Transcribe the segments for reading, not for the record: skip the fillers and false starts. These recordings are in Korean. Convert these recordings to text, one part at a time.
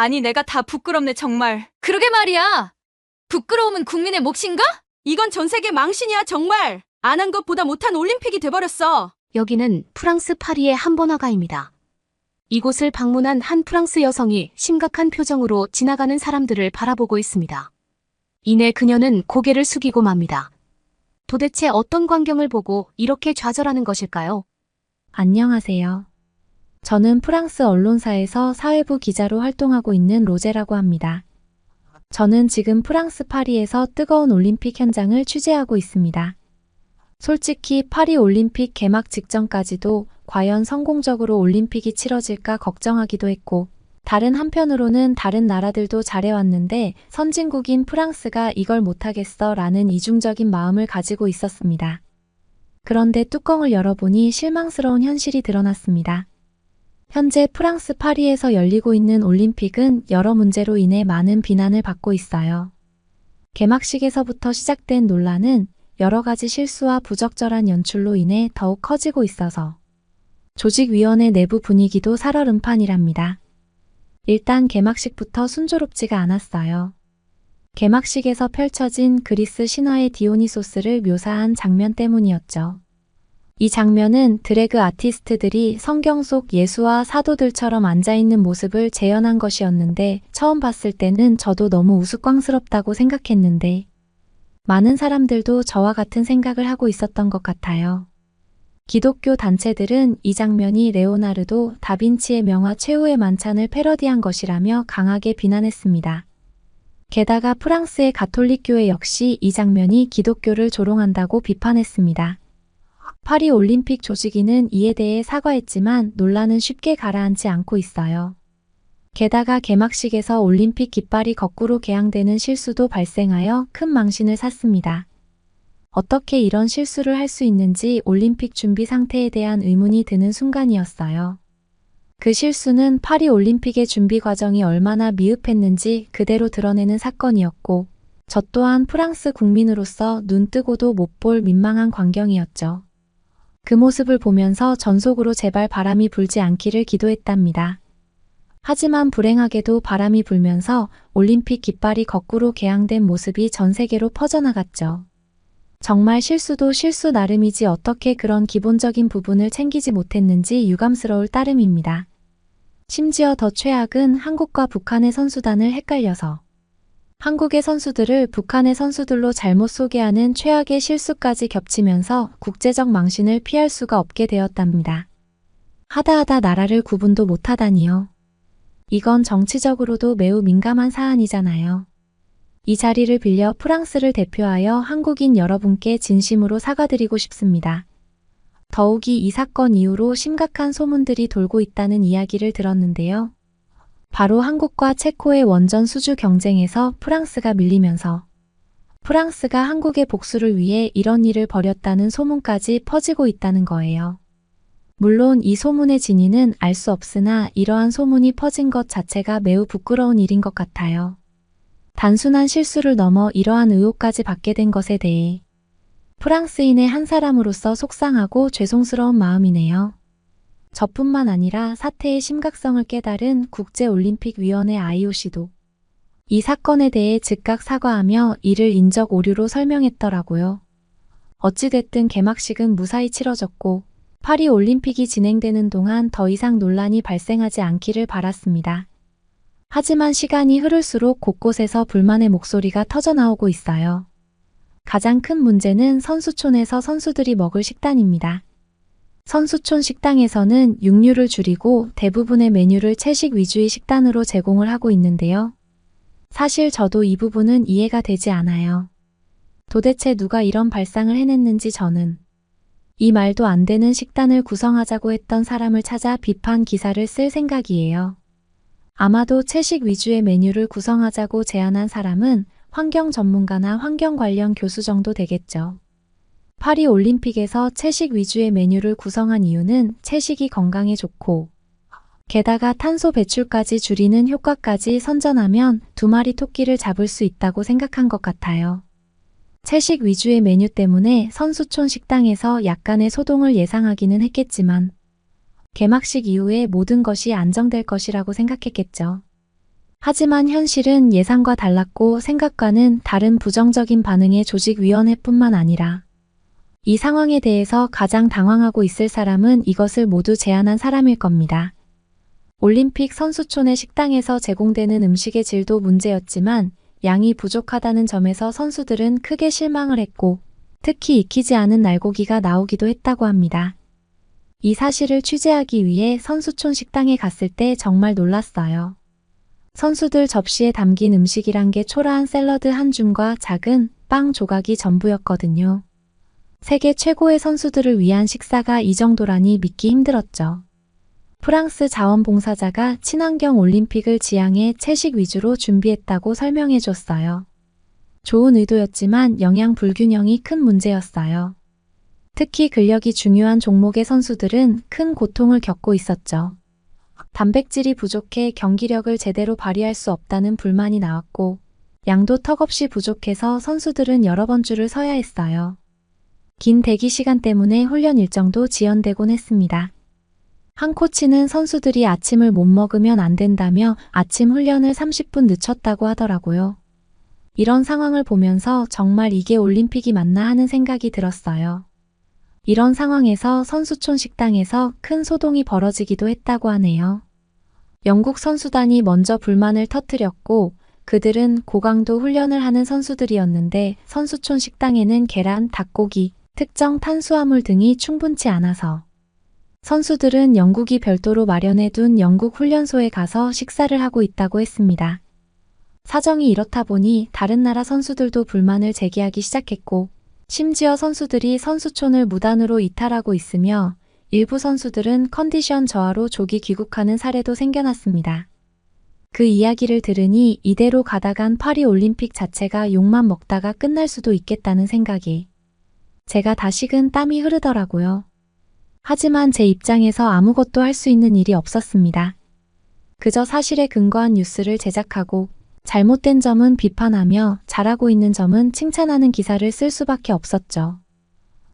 아니, 내가 다 부끄럽네, 정말. 그러게 말이야. 부끄러움은 국민의 몫인가? 이건 전 세계 망신이야, 정말. 안 한 것보다 못한 올림픽이 돼버렸어. 여기는 프랑스 파리의 한 번화가입니다. 이곳을 방문한 한 프랑스 여성이 심각한 표정으로 지나가는 사람들을 바라보고 있습니다. 이내 그녀는 고개를 숙이고 맙니다. 도대체 어떤 광경을 보고 이렇게 좌절하는 것일까요? 안녕하세요. 저는 프랑스 언론사에서 사회부 기자로 활동하고 있는 로제라고 합니다. 저는 지금 프랑스 파리에서 뜨거운 올림픽 현장을 취재하고 있습니다. 솔직히 파리 올림픽 개막 직전까지도 과연 성공적으로 올림픽이 치러질까 걱정하기도 했고, 다른 한편으로는 다른 나라들도 잘해왔는데 선진국인 프랑스가 이걸 못하겠어 라는 이중적인 마음을 가지고 있었습니다. 그런데 뚜껑을 열어보니 실망스러운 현실이 드러났습니다. 현재 프랑스 파리에서 열리고 있는 올림픽은 여러 문제로 인해 많은 비난을 받고 있어요. 개막식에서부터 시작된 논란은 여러 가지 실수와 부적절한 연출로 인해 더욱 커지고 있어서 조직위원회 내부 분위기도 살얼음판이랍니다. 일단 개막식부터 순조롭지가 않았어요. 개막식에서 펼쳐진 그리스 신화의 디오니소스를 묘사한 장면 때문이었죠. 이 장면은 드래그 아티스트들이 성경 속 예수와 사도들처럼 앉아있는 모습을 재현한 것이었는데 처음 봤을 때는 저도 너무 우스꽝스럽다고 생각했는데 많은 사람들도 저와 같은 생각을 하고 있었던 것 같아요. 기독교 단체들은 이 장면이 레오나르도 다빈치의 명화 최후의 만찬을 패러디한 것이라며 강하게 비난했습니다. 게다가 프랑스의 가톨릭교회 역시 이 장면이 기독교를 조롱한다고 비판했습니다. 파리 올림픽 조직위는 이에 대해 사과했지만 논란은 쉽게 가라앉지 않고 있어요. 게다가 개막식에서 올림픽 깃발이 거꾸로 개항되는 실수도 발생하여 큰 망신을 샀습니다. 어떻게 이런 실수를 할 수 있는지 올림픽 준비 상태에 대한 의문이 드는 순간이었어요. 그 실수는 파리 올림픽의 준비 과정이 얼마나 미흡했는지 그대로 드러내는 사건이었고, 저 또한 프랑스 국민으로서 눈뜨고도 못 볼 민망한 광경이었죠. 그 모습을 보면서 전속으로 제발 바람이 불지 않기를 기도했답니다. 하지만 불행하게도 바람이 불면서 올림픽 깃발이 거꾸로 개항된 모습이 전 세계로 퍼져나갔죠. 정말 실수도 실수 나름이지 어떻게 그런 기본적인 부분을 챙기지 못했는지 유감스러울 따름입니다. 심지어 더 최악은 한국과 북한의 선수단을 헷갈려서 한국의 선수들을 북한의 선수들로 잘못 소개하는 최악의 실수까지 겹치면서 국제적 망신을 피할 수가 없게 되었답니다. 하다하다 나라를 구분도 못하다니요. 이건 정치적으로도 매우 민감한 사안이잖아요. 이 자리를 빌려 프랑스를 대표하여 한국인 여러분께 진심으로 사과드리고 싶습니다. 더욱이 이 사건 이후로 심각한 소문들이 돌고 있다는 이야기를 들었는데요. 바로 한국과 체코의 원전 수주 경쟁에서 프랑스가 밀리면서 프랑스가 한국의 복수를 위해 이런 일을 벌였다는 소문까지 퍼지고 있다는 거예요. 물론 이 소문의 진위는 알 수 없으나 이러한 소문이 퍼진 것 자체가 매우 부끄러운 일인 것 같아요. 단순한 실수를 넘어 이러한 의혹까지 받게 된 것에 대해 프랑스인의 한 사람으로서 속상하고 죄송스러운 마음이네요. 저뿐만 아니라 사태의 심각성을 깨달은 국제올림픽위원회 IOC도 이 사건에 대해 즉각 사과하며 이를 인적 오류로 설명했더라고요. 어찌됐든 개막식은 무사히 치러졌고 파리 올림픽이 진행되는 동안 더 이상 논란이 발생하지 않기를 바랐습니다. 하지만 시간이 흐를수록 곳곳에서 불만의 목소리가 터져나오고 있어요. 가장 큰 문제는 선수촌에서 선수들이 먹을 식단입니다. 선수촌 식당에서는 육류를 줄이고 대부분의 메뉴를 채식 위주의 식단으로 제공을 하고 있는데요. 사실 저도 이 부분은 이해가 되지 않아요. 도대체 누가 이런 발상을 해냈는지 저는 이 말도 안 되는 식단을 구성하자고 했던 사람을 찾아 비판 기사를 쓸 생각이에요. 아마도 채식 위주의 메뉴를 구성하자고 제안한 사람은 환경 전문가나 환경 관련 교수 정도 되겠죠. 파리 올림픽에서 채식 위주의 메뉴를 구성한 이유는 채식이 건강에 좋고 게다가 탄소 배출까지 줄이는 효과까지 선전하면 두 마리 토끼를 잡을 수 있다고 생각한 것 같아요. 채식 위주의 메뉴 때문에 선수촌 식당에서 약간의 소동을 예상하기는 했겠지만 개막식 이후에 모든 것이 안정될 것이라고 생각했겠죠. 하지만 현실은 예상과 달랐고 생각과는 다른 부정적인 반응의 조직위원회뿐만 아니라 이 상황에 대해서 가장 당황하고 있을 사람은 이것을 모두 제안한 사람일 겁니다. 올림픽 선수촌의 식당에서 제공되는 음식의 질도 문제였지만 양이 부족하다는 점에서 선수들은 크게 실망을 했고 특히 익히지 않은 날고기가 나오기도 했다고 합니다. 이 사실을 취재하기 위해 선수촌 식당에 갔을 때 정말 놀랐어요. 선수들 접시에 담긴 음식이란 게 초라한 샐러드 한 줌과 작은 빵 조각이 전부였거든요. 세계 최고의 선수들을 위한 식사가 이 정도라니 믿기 힘들었죠. 프랑스 자원봉사자가 친환경 올림픽을 지향해 채식 위주로 준비했다고 설명해 줬어요. 좋은 의도였지만 영양 불균형이 큰 문제였어요. 특히 근력이 중요한 종목의 선수들은 큰 고통을 겪고 있었죠. 단백질이 부족해 경기력을 제대로 발휘할 수 없다는 불만이 나왔고 양도 턱없이 부족해서 선수들은 여러 번 줄을 서야 했어요. 긴 대기 시간 때문에 훈련 일정도 지연되곤 했습니다. 한 코치는 선수들이 아침을 못 먹으면 안 된다며 아침 훈련을 30분 늦췄다고 하더라고요. 이런 상황을 보면서 정말 이게 올림픽이 맞나 하는 생각이 들었어요. 이런 상황에서 선수촌 식당에서 큰 소동이 벌어지기도 했다고 하네요. 영국 선수단이 먼저 불만을 터뜨렸고 그들은 고강도 훈련을 하는 선수들이었는데 선수촌 식당에는 계란, 닭고기, 특정 탄수화물 등이 충분치 않아서 선수들은 영국이 별도로 마련해둔 영국 훈련소에 가서 식사를 하고 있다고 했습니다. 사정이 이렇다 보니 다른 나라 선수들도 불만을 제기하기 시작했고 심지어 선수들이 선수촌을 무단으로 이탈하고 있으며 일부 선수들은 컨디션 저하로 조기 귀국하는 사례도 생겨났습니다. 그 이야기를 들으니 이대로 가다간 파리 올림픽 자체가 욕만 먹다가 끝날 수도 있겠다는 생각이 제가 다시금 땀이 흐르더라고요. 하지만 제 입장에서 아무것도 할 수 있는 일이 없었습니다. 그저 사실에 근거한 뉴스를 제작하고 잘못된 점은 비판하며 잘하고 있는 점은 칭찬하는 기사를 쓸 수밖에 없었죠.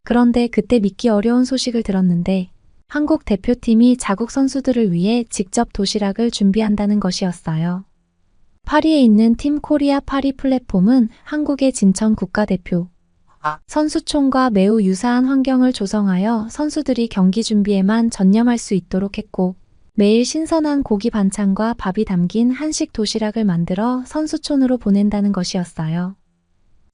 그런데 그때 믿기 어려운 소식을 들었는데 한국 대표팀이 자국 선수들을 위해 직접 도시락을 준비한다는 것이었어요. 파리에 있는 팀 코리아 파리 플랫폼은 한국의 진천 국가대표 선수촌과 매우 유사한 환경을 조성하여 선수들이 경기 준비에만 전념할 수 있도록 했고 매일 신선한 고기 반찬과 밥이 담긴 한식 도시락을 만들어 선수촌으로 보낸다는 것이었어요.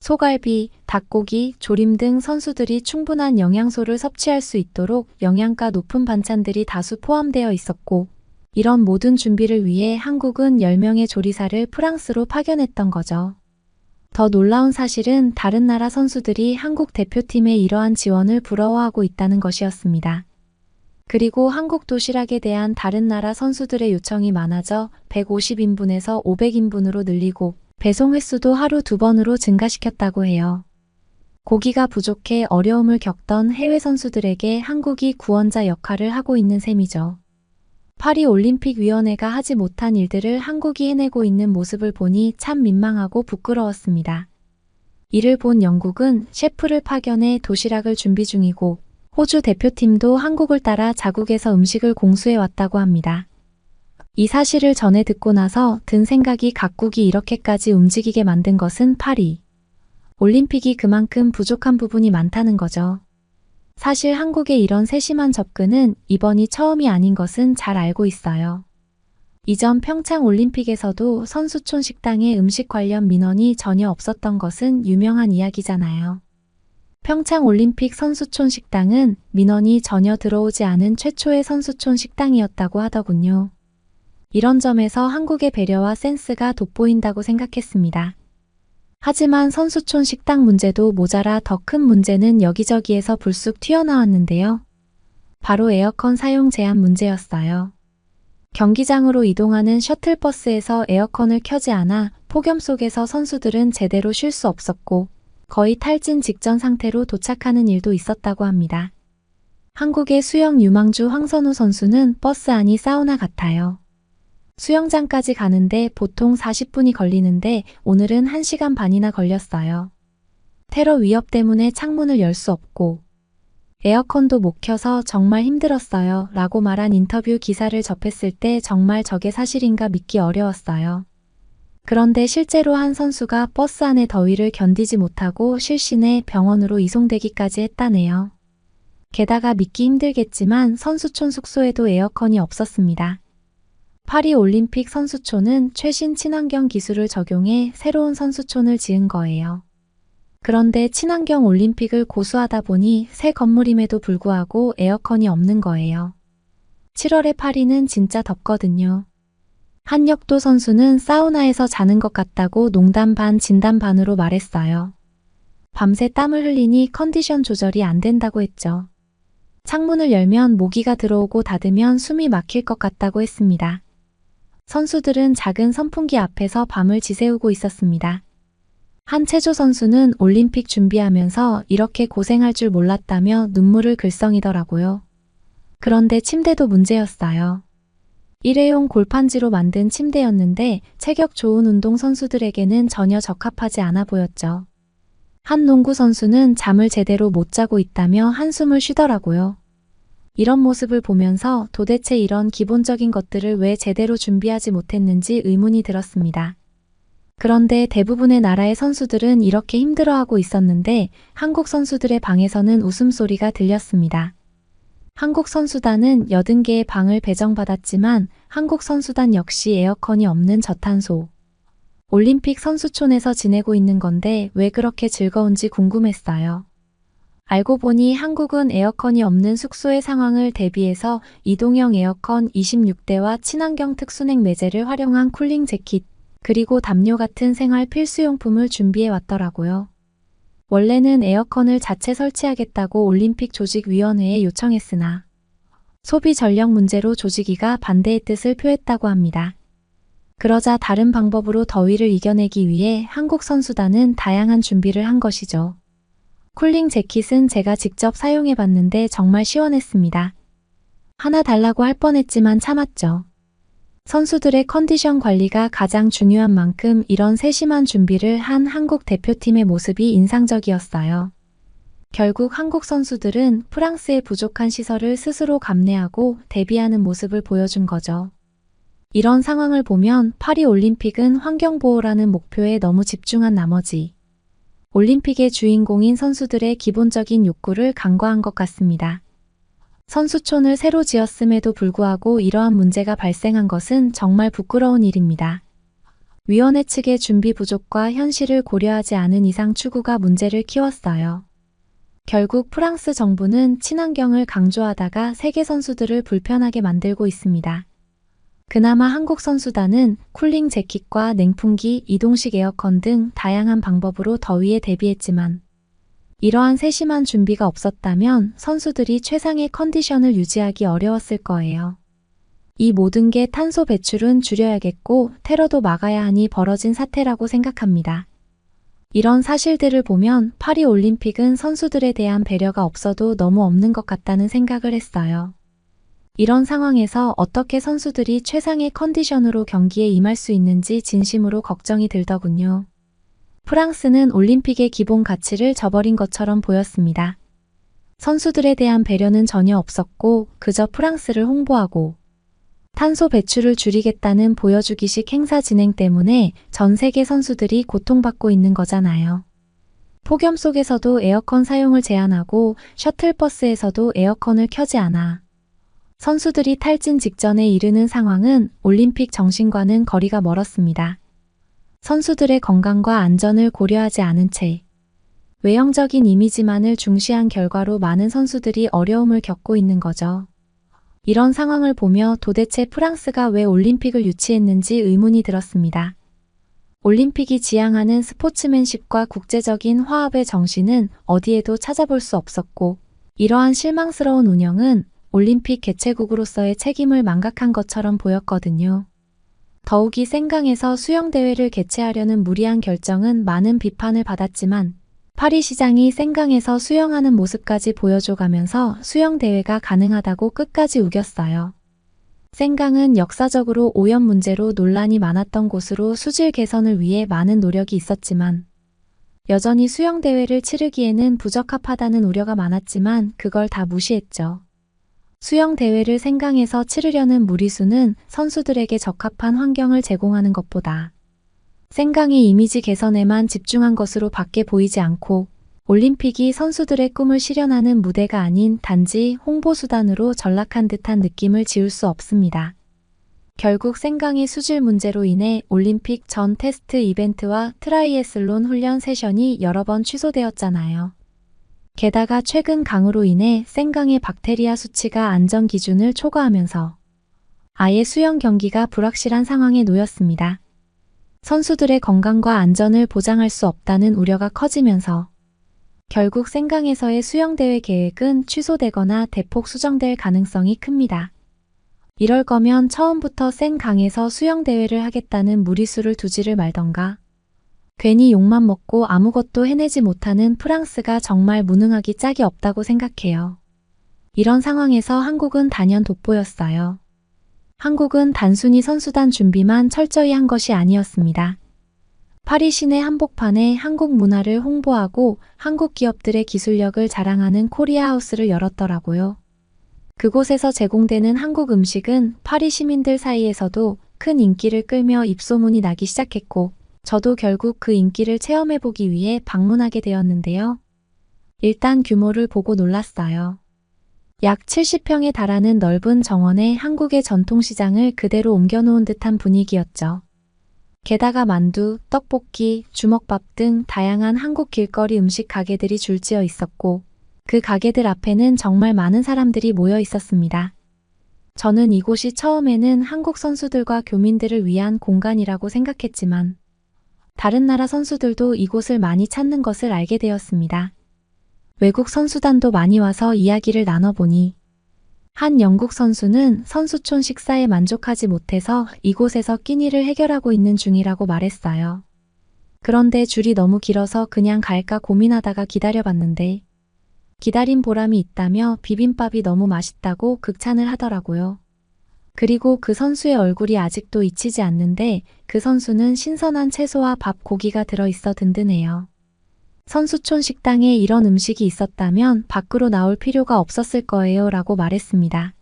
소갈비, 닭고기, 조림 등 선수들이 충분한 영양소를 섭취할 수 있도록 영양가 높은 반찬들이 다수 포함되어 있었고 이런 모든 준비를 위해 한국은 10명의 조리사를 프랑스로 파견했던 거죠. 더 놀라운 사실은 다른 나라 선수들이 한국 대표팀의 이러한 지원을 부러워하고 있다는 것이었습니다. 그리고 한국 도시락에 대한 다른 나라 선수들의 요청이 많아져 150인분에서 500인분으로 늘리고 배송 횟수도 하루 2번으로 증가시켰다고 해요. 고기가 부족해 어려움을 겪던 해외 선수들에게 한국이 구원자 역할을 하고 있는 셈이죠. 파리 올림픽 위원회가 하지 못한 일들을 한국이 해내고 있는 모습을 보니 참 민망하고 부끄러웠습니다. 이를 본 영국은 셰프를 파견해 도시락을 준비 중이고 호주 대표팀도 한국을 따라 자국에서 음식을 공수해 왔다고 합니다. 이 사실을 전해 듣고 나서 든 생각이 각국이 이렇게까지 움직이게 만든 것은 파리 올림픽이 그만큼 부족한 부분이 많다는 거죠. 사실 한국의 이런 세심한 접근은 이번이 처음이 아닌 것은 잘 알고 있어요. 이전 평창 올림픽에서도 선수촌 식당에 음식 관련 민원이 전혀 없었던 것은 유명한 이야기잖아요. 평창 올림픽 선수촌 식당은 민원이 전혀 들어오지 않은 최초의 선수촌 식당이었다고 하더군요. 이런 점에서 한국의 배려와 센스가 돋보인다고 생각했습니다. 하지만 선수촌 식당 문제도 모자라 더 큰 문제는 여기저기에서 불쑥 튀어나왔는데요. 바로 에어컨 사용 제한 문제였어요. 경기장으로 이동하는 셔틀버스에서 에어컨을 켜지 않아 폭염 속에서 선수들은 제대로 쉴 수 없었고 거의 탈진 직전 상태로 도착하는 일도 있었다고 합니다. 한국의 수영 유망주 황선우 선수는 버스 안이 사우나 같아요. 수영장까지 가는데 보통 40분이 걸리는데 오늘은 1시간 반이나 걸렸어요. 테러 위협 때문에 창문을 열 수 없고 에어컨도 못 켜서 정말 힘들었어요 라고 말한 인터뷰 기사를 접했을 때 정말 저게 사실인가 믿기 어려웠어요. 그런데 실제로 한 선수가 버스 안의 더위를 견디지 못하고 실신해 병원으로 이송되기까지 했다네요. 게다가 믿기 힘들겠지만 선수촌 숙소에도 에어컨이 없었습니다. 파리 올림픽 선수촌은 최신 친환경 기술을 적용해 새로운 선수촌을 지은 거예요. 그런데 친환경 올림픽을 고수하다 보니 새 건물임에도 불구하고 에어컨이 없는 거예요. 7월의 파리는 진짜 덥거든요. 한 역도 선수는 사우나에서 자는 것 같다고 농담 반 진담 반으로 말했어요. 밤새 땀을 흘리니 컨디션 조절이 안 된다고 했죠. 창문을 열면 모기가 들어오고 닫으면 숨이 막힐 것 같다고 했습니다. 선수들은 작은 선풍기 앞에서 밤을 지새우고 있었습니다. 한 체조 선수는 올림픽 준비하면서 이렇게 고생할 줄 몰랐다며 눈물을 글썽이더라고요. 그런데 침대도 문제였어요. 일회용 골판지로 만든 침대였는데 체격 좋은 운동 선수들에게는 전혀 적합하지 않아 보였죠. 한 농구 선수는 잠을 제대로 못 자고 있다며 한숨을 쉬더라고요. 이런 모습을 보면서 도대체 이런 기본적인 것들을 왜 제대로 준비하지 못했는지 의문이 들었습니다. 그런데 대부분의 나라의 선수들은 이렇게 힘들어하고 있었는데 한국 선수들의 방에서는 웃음소리가 들렸습니다. 한국 선수단은 80개의 방을 배정받았지만 한국 선수단 역시 에어컨이 없는 저탄소. 올림픽 선수촌에서 지내고 있는 건데 왜 그렇게 즐거운지 궁금했어요. 알고 보니 한국은 에어컨이 없는 숙소의 상황을 대비해서 이동형 에어컨 26대와 친환경 특수냉 매제를 활용한 쿨링 재킷, 그리고 담요 같은 생활 필수용품을 준비해 왔더라고요. 원래는 에어컨을 자체 설치하겠다고 올림픽 조직위원회에 요청했으나 소비 전력 문제로 조직위가 반대의 뜻을 표했다고 합니다. 그러자 다른 방법으로 더위를 이겨내기 위해 한국 선수단은 다양한 준비를 한 것이죠. 쿨링 재킷은 제가 직접 사용해 봤는데 정말 시원했습니다. 하나 달라고 할 뻔했지만 참았죠. 선수들의 컨디션 관리가 가장 중요한 만큼 이런 세심한 준비를 한 한국 대표팀의 모습이 인상적이었어요. 결국 한국 선수들은 프랑스의 부족한 시설을 스스로 감내하고 대비하는 모습을 보여준 거죠. 이런 상황을 보면 파리 올림픽은 환경보호라는 목표에 너무 집중한 나머지 올림픽의 주인공인 선수들의 기본적인 욕구를 간과한 것 같습니다. 선수촌을 새로 지었음에도 불구하고 이러한 문제가 발생한 것은 정말 부끄러운 일입니다. 위원회 측의 준비 부족과 현실을 고려하지 않은 이상 추구가 문제를 키웠어요. 결국 프랑스 정부는 친환경을 강조하다가 세계 선수들을 불편하게 만들고 있습니다. 그나마 한국 선수단은 쿨링 재킷과 냉풍기, 이동식 에어컨 등 다양한 방법으로 더위에 대비했지만 이러한 세심한 준비가 없었다면 선수들이 최상의 컨디션을 유지하기 어려웠을 거예요. 이 모든 게 탄소 배출은 줄여야겠고 테러도 막아야 하니 벌어진 사태라고 생각합니다. 이런 사실들을 보면 파리 올림픽은 선수들에 대한 배려가 없어도 너무 없는 것 같다는 생각을 했어요. 이런 상황에서 어떻게 선수들이 최상의 컨디션으로 경기에 임할 수 있는지 진심으로 걱정이 들더군요. 프랑스는 올림픽의 기본 가치를 저버린 것처럼 보였습니다. 선수들에 대한 배려는 전혀 없었고 그저 프랑스를 홍보하고 탄소 배출을 줄이겠다는 보여주기식 행사 진행 때문에 전 세계 선수들이 고통받고 있는 거잖아요. 폭염 속에서도 에어컨 사용을 제한하고 셔틀버스에서도 에어컨을 켜지 않아 선수들이 탈진 직전에 이르는 상황은 올림픽 정신과는 거리가 멀었습니다. 선수들의 건강과 안전을 고려하지 않은 채 외형적인 이미지만을 중시한 결과로 많은 선수들이 어려움을 겪고 있는 거죠. 이런 상황을 보며 도대체 프랑스가 왜 올림픽을 유치했는지 의문이 들었습니다. 올림픽이 지향하는 스포츠맨십과 국제적인 화합의 정신은 어디에도 찾아볼 수 없었고 이러한 실망스러운 운영은 올림픽 개최국으로서의 책임을 망각한 것처럼 보였거든요. 더욱이 생강에서 수영대회를 개최하려는 무리한 결정은 많은 비판을 받았지만 파리 시장이 생강에서 수영하는 모습까지 보여줘가면서 수영대회가 가능하다고 끝까지 우겼어요. 생강은 역사적으로 오염 문제로 논란이 많았던 곳으로 수질 개선을 위해 많은 노력이 있었지만 여전히 수영대회를 치르기에는 부적합하다는 우려가 많았지만 그걸 다 무시했죠. 수영대회를 생강에서 치르려는 무리수는 선수들에게 적합한 환경을 제공하는 것보다 생강이 이미지 개선에만 집중한 것으로 밖에 보이지 않고 올림픽이 선수들의 꿈을 실현하는 무대가 아닌 단지 홍보수단으로 전락한 듯한 느낌을 지울 수 없습니다. 결국 생강의 수질 문제로 인해 올림픽 전 테스트 이벤트와 트라이애슬론 훈련 세션이 여러 번 취소되었잖아요. 게다가 최근 강으로 인해 생강의 박테리아 수치가 안전 기준을 초과하면서 아예 수영 경기가 불확실한 상황에 놓였습니다. 선수들의 건강과 안전을 보장할 수 없다는 우려가 커지면서 결국 생강에서의 수영대회 계획은 취소되거나 대폭 수정될 가능성이 큽니다. 이럴 거면 처음부터 센 강에서 수영대회를 하겠다는 무리수를 두지를 말던가. 괜히 욕만 먹고 아무것도 해내지 못하는 프랑스가 정말 무능하기 짝이 없다고 생각해요. 이런 상황에서 한국은 단연 돋보였어요. 한국은 단순히 선수단 준비만 철저히 한 것이 아니었습니다. 파리 시내 한복판에 한국 문화를 홍보하고 한국 기업들의 기술력을 자랑하는 코리아하우스를 열었더라고요. 그곳에서 제공되는 한국 음식은 파리 시민들 사이에서도 큰 인기를 끌며 입소문이 나기 시작했고, 저도 결국 그 인기를 체험해보기 위해 방문하게 되었는데요. 일단 규모를 보고 놀랐어요. 약 70평에 달하는 넓은 정원에 한국의 전통시장을 그대로 옮겨놓은 듯한 분위기였죠. 게다가 만두, 떡볶이, 주먹밥 등 다양한 한국 길거리 음식 가게들이 줄지어 있었고, 그 가게들 앞에는 정말 많은 사람들이 모여 있었습니다. 저는 이곳이 처음에는 한국 선수들과 교민들을 위한 공간이라고 생각했지만, 다른 나라 선수들도 이곳을 많이 찾는 것을 알게 되었습니다. 외국 선수단도 많이 와서 이야기를 나눠보니, 한 영국 선수는 선수촌 식사에 만족하지 못해서 이곳에서 끼니를 해결하고 있는 중이라고 말했어요. 그런데 줄이 너무 길어서 그냥 갈까 고민하다가 기다려봤는데, 기다린 보람이 있다며 비빔밥이 너무 맛있다고 극찬을 하더라고요. 그리고 그 선수의 얼굴이 아직도 잊히지 않는데, 그 선수는 신선한 채소와 밥, 고기가 들어있어 든든해요. 선수촌 식당에 이런 음식이 있었다면 밖으로 나올 필요가 없었을 거예요 라고 말했습니다.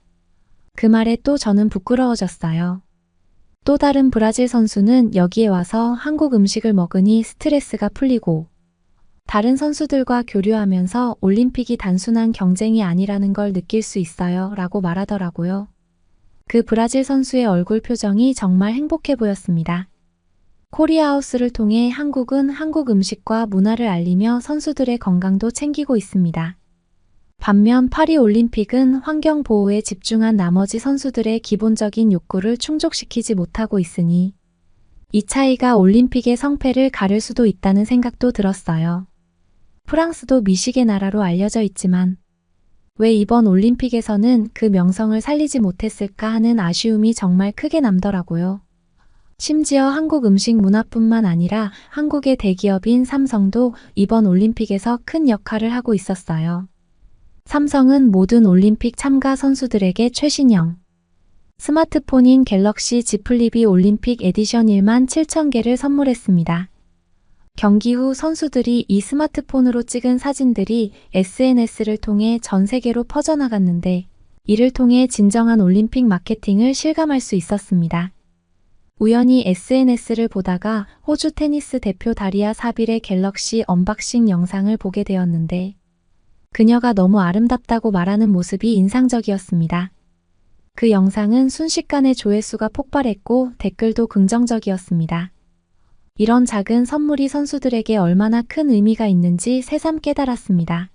그 말에 또 저는 부끄러워졌어요. 또 다른 브라질 선수는 여기에 와서 한국 음식을 먹으니 스트레스가 풀리고 다른 선수들과 교류하면서 올림픽이 단순한 경쟁이 아니라는 걸 느낄 수 있어요 라고 말하더라고요. 그 브라질 선수의 얼굴 표정이 정말 행복해 보였습니다. 코리아하우스를 통해 한국은 한국 음식과 문화를 알리며 선수들의 건강도 챙기고 있습니다. 반면 파리 올림픽은 환경 보호에 집중한 나머지 선수들의 기본적인 욕구를 충족시키지 못하고 있으니 이 차이가 올림픽의 성패를 가를 수도 있다는 생각도 들었어요. 프랑스도 미식의 나라로 알려져 있지만 왜 이번 올림픽에서는 그 명성을 살리지 못했을까 하는 아쉬움이 정말 크게 남더라고요. 심지어 한국 음식 문화뿐만 아니라 한국의 대기업인 삼성도 이번 올림픽에서 큰 역할을 하고 있었어요. 삼성은 모든 올림픽 참가 선수들에게 최신형 스마트폰인 갤럭시 Z 플립이 올림픽 에디션 1만 7천 개를 선물했습니다. 경기 후 선수들이 이 스마트폰으로 찍은 사진들이 SNS를 통해 전 세계로 퍼져나갔는데, 이를 통해 진정한 올림픽 마케팅을 실감할 수 있었습니다. 우연히 SNS를 보다가 호주 테니스 대표 다리아 사빌의 갤럭시 언박싱 영상을 보게 되었는데, 그녀가 너무 아름답다고 말하는 모습이 인상적이었습니다. 그 영상은 순식간에 조회수가 폭발했고 댓글도 긍정적이었습니다. 이런 작은 선물이 선수들에게 얼마나 큰 의미가 있는지 새삼 깨달았습니다.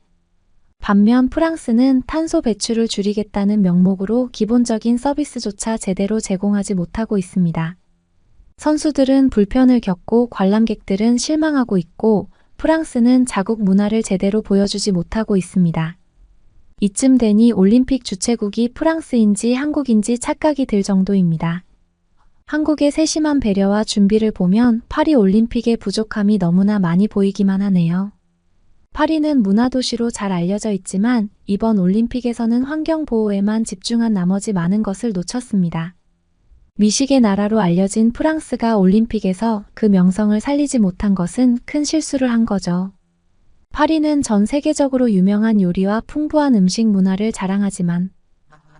반면 프랑스는 탄소 배출을 줄이겠다는 명목으로 기본적인 서비스조차 제대로 제공하지 못하고 있습니다. 선수들은 불편을 겪고 관람객들은 실망하고 있고 프랑스는 자국 문화를 제대로 보여주지 못하고 있습니다. 이쯤 되니 올림픽 주최국이 프랑스인지 한국인지 착각이 들 정도입니다. 한국의 세심한 배려와 준비를 보면 파리 올림픽의 부족함이 너무나 많이 보이기만 하네요. 파리는 문화도시로 잘 알려져 있지만 이번 올림픽에서는 환경보호에만 집중한 나머지 많은 것을 놓쳤습니다. 미식의 나라로 알려진 프랑스가 올림픽에서 그 명성을 살리지 못한 것은 큰 실수를 한 거죠. 파리는 전 세계적으로 유명한 요리와 풍부한 음식 문화를 자랑하지만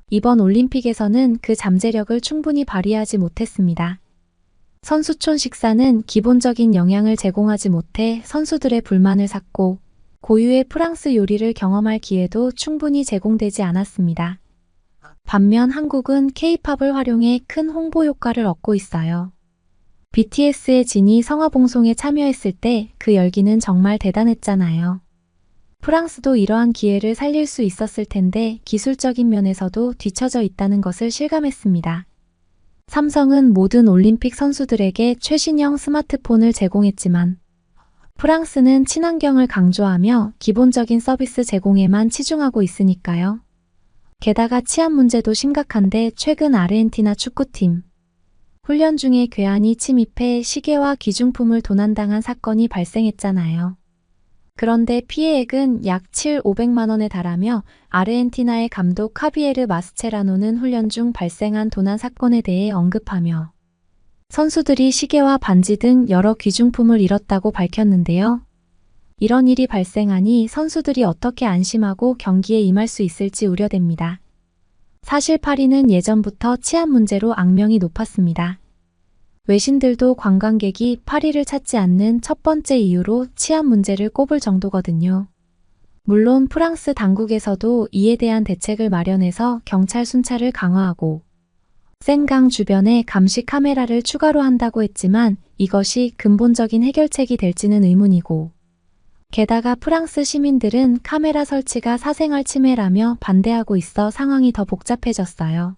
이번 올림픽에서는 그 잠재력을 충분히 발휘하지 못했습니다. 선수촌 식사는 기본적인 영양을 제공하지 못해 선수들의 불만을 샀고 고유의 프랑스 요리를 경험할 기회도 충분히 제공되지 않았습니다. 반면 한국은 K-팝을 활용해 큰 홍보 효과를 얻고 있어요. BTS의 진이 성화봉송에 참여했을 때 그 열기는 정말 대단했잖아요. 프랑스도 이러한 기회를 살릴 수 있었을 텐데 기술적인 면에서도 뒤처져 있다는 것을 실감했습니다. 삼성은 모든 올림픽 선수들에게 최신형 스마트폰을 제공했지만 프랑스는 친환경을 강조하며 기본적인 서비스 제공에만 치중하고 있으니까요. 게다가 치안 문제도 심각한데 최근 아르헨티나 축구팀 훈련 중에 괴한이 침입해 시계와 귀중품을 도난당한 사건이 발생했잖아요. 그런데 피해액은 약 500만 원에 달하며 아르헨티나의 감독 카비에르 마스체라노는 훈련 중 발생한 도난 사건에 대해 언급하며 선수들이 시계와 반지 등 여러 귀중품을 잃었다고 밝혔는데요. 이런 일이 발생하니 선수들이 어떻게 안심하고 경기에 임할 수 있을지 우려됩니다. 사실 파리는 예전부터 치안 문제로 악명이 높았습니다. 외신들도 관광객이 파리를 찾지 않는 첫 번째 이유로 치안 문제를 꼽을 정도거든요. 물론 프랑스 당국에서도 이에 대한 대책을 마련해서 경찰 순찰을 강화하고 센강 주변에 감시 카메라를 추가로 한다고 했지만 이것이 근본적인 해결책이 될지는 의문이고 게다가 프랑스 시민들은 카메라 설치가 사생활 침해라며 반대하고 있어 상황이 더 복잡해졌어요.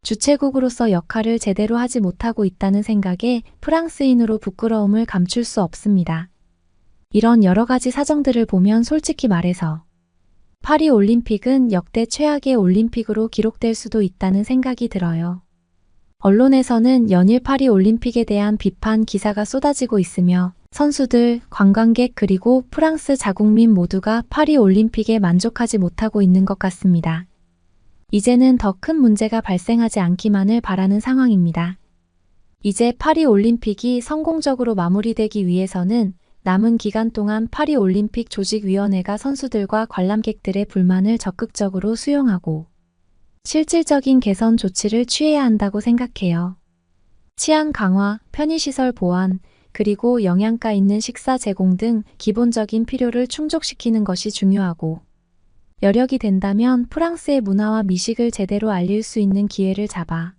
주최국으로서 역할을 제대로 하지 못하고 있다는 생각에 프랑스인으로 부끄러움을 감출 수 없습니다. 이런 여러 가지 사정들을 보면 솔직히 말해서 파리 올림픽은 역대 최악의 올림픽으로 기록될 수도 있다는 생각이 들어요. 언론에서는 연일 파리 올림픽에 대한 비판 기사가 쏟아지고 있으며 선수들, 관광객 그리고 프랑스 자국민 모두가 파리 올림픽에 만족하지 못하고 있는 것 같습니다. 이제는 더 큰 문제가 발생하지 않기만을 바라는 상황입니다. 이제 파리 올림픽이 성공적으로 마무리되기 위해서는 남은 기간 동안 파리 올림픽 조직위원회가 선수들과 관람객들의 불만을 적극적으로 수용하고 실질적인 개선 조치를 취해야 한다고 생각해요. 치안 강화, 편의시설 보완, 그리고 영양가 있는 식사 제공 등 기본적인 필요를 충족시키는 것이 중요하고 여력이 된다면 프랑스의 문화와 미식을 제대로 알릴 수 있는 기회를 잡아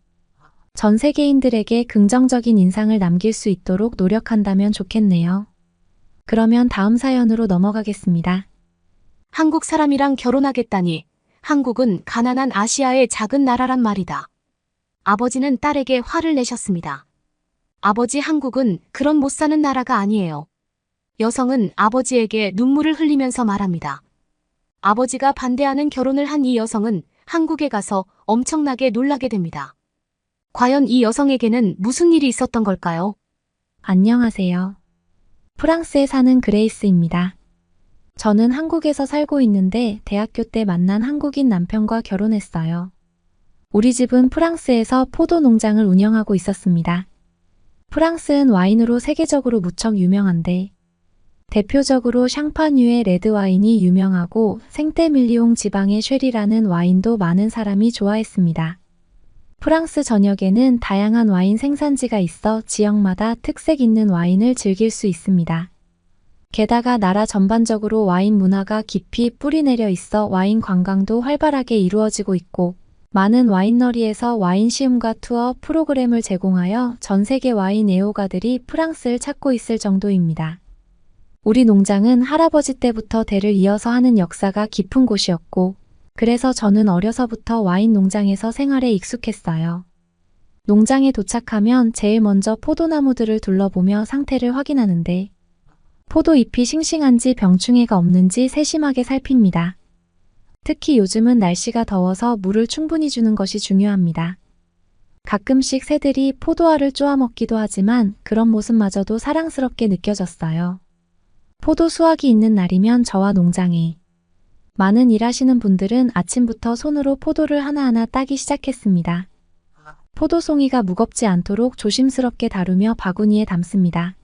전 세계인들에게 긍정적인 인상을 남길 수 있도록 노력한다면 좋겠네요. 그러면 다음 사연으로 넘어가겠습니다. 한국 사람이랑 결혼하겠다니 한국은 가난한 아시아의 작은 나라란 말이다. 아버지는 딸에게 화를 내셨습니다. 아버지, 한국은 그런 못 사는 나라가 아니에요. 여성은 아버지에게 눈물을 흘리면서 말합니다. 아버지가 반대하는 결혼을 한 이 여성은 한국에 가서 엄청나게 놀라게 됩니다. 과연 이 여성에게는 무슨 일이 있었던 걸까요? 안녕하세요. 프랑스에 사는 그레이스입니다. 저는 한국에서 살고 있는데 대학교 때 만난 한국인 남편과 결혼했어요. 우리 집은 프랑스에서 포도 농장을 운영하고 있었습니다. 프랑스는 와인으로 세계적으로 무척 유명한데 대표적으로 샹파뉴의 레드와인이 유명하고 생떼밀리옹 지방의 쉐리라는 와인도 많은 사람이 좋아했습니다. 프랑스 전역에는 다양한 와인 생산지가 있어 지역마다 특색 있는 와인을 즐길 수 있습니다. 게다가 나라 전반적으로 와인 문화가 깊이 뿌리내려 있어 와인 관광도 활발하게 이루어지고 있고 많은 와인너리에서 와인 시음과 투어 프로그램을 제공하여 전 세계 와인 애호가들이 프랑스를 찾고 있을 정도입니다. 우리 농장은 할아버지 때부터 대를 이어서 하는 역사가 깊은 곳이었고 그래서 저는 어려서부터 와인 농장에서 생활에 익숙했어요. 농장에 도착하면 제일 먼저 포도나무들을 둘러보며 상태를 확인하는데 포도 잎이 싱싱한지 병충해가 없는지 세심하게 살핍니다. 특히 요즘은 날씨가 더워서 물을 충분히 주는 것이 중요합니다. 가끔씩 새들이 포도알을 쪼아 먹기도 하지만 그런 모습마저도 사랑스럽게 느껴졌어요. 포도 수확이 있는 날이면 저와 농장에 많은 일하시는 분들은 아침부터 손으로 포도를 하나하나 따기 시작했습니다. 포도송이가 무겁지 않도록 조심스럽게 다루며 바구니에 담습니다.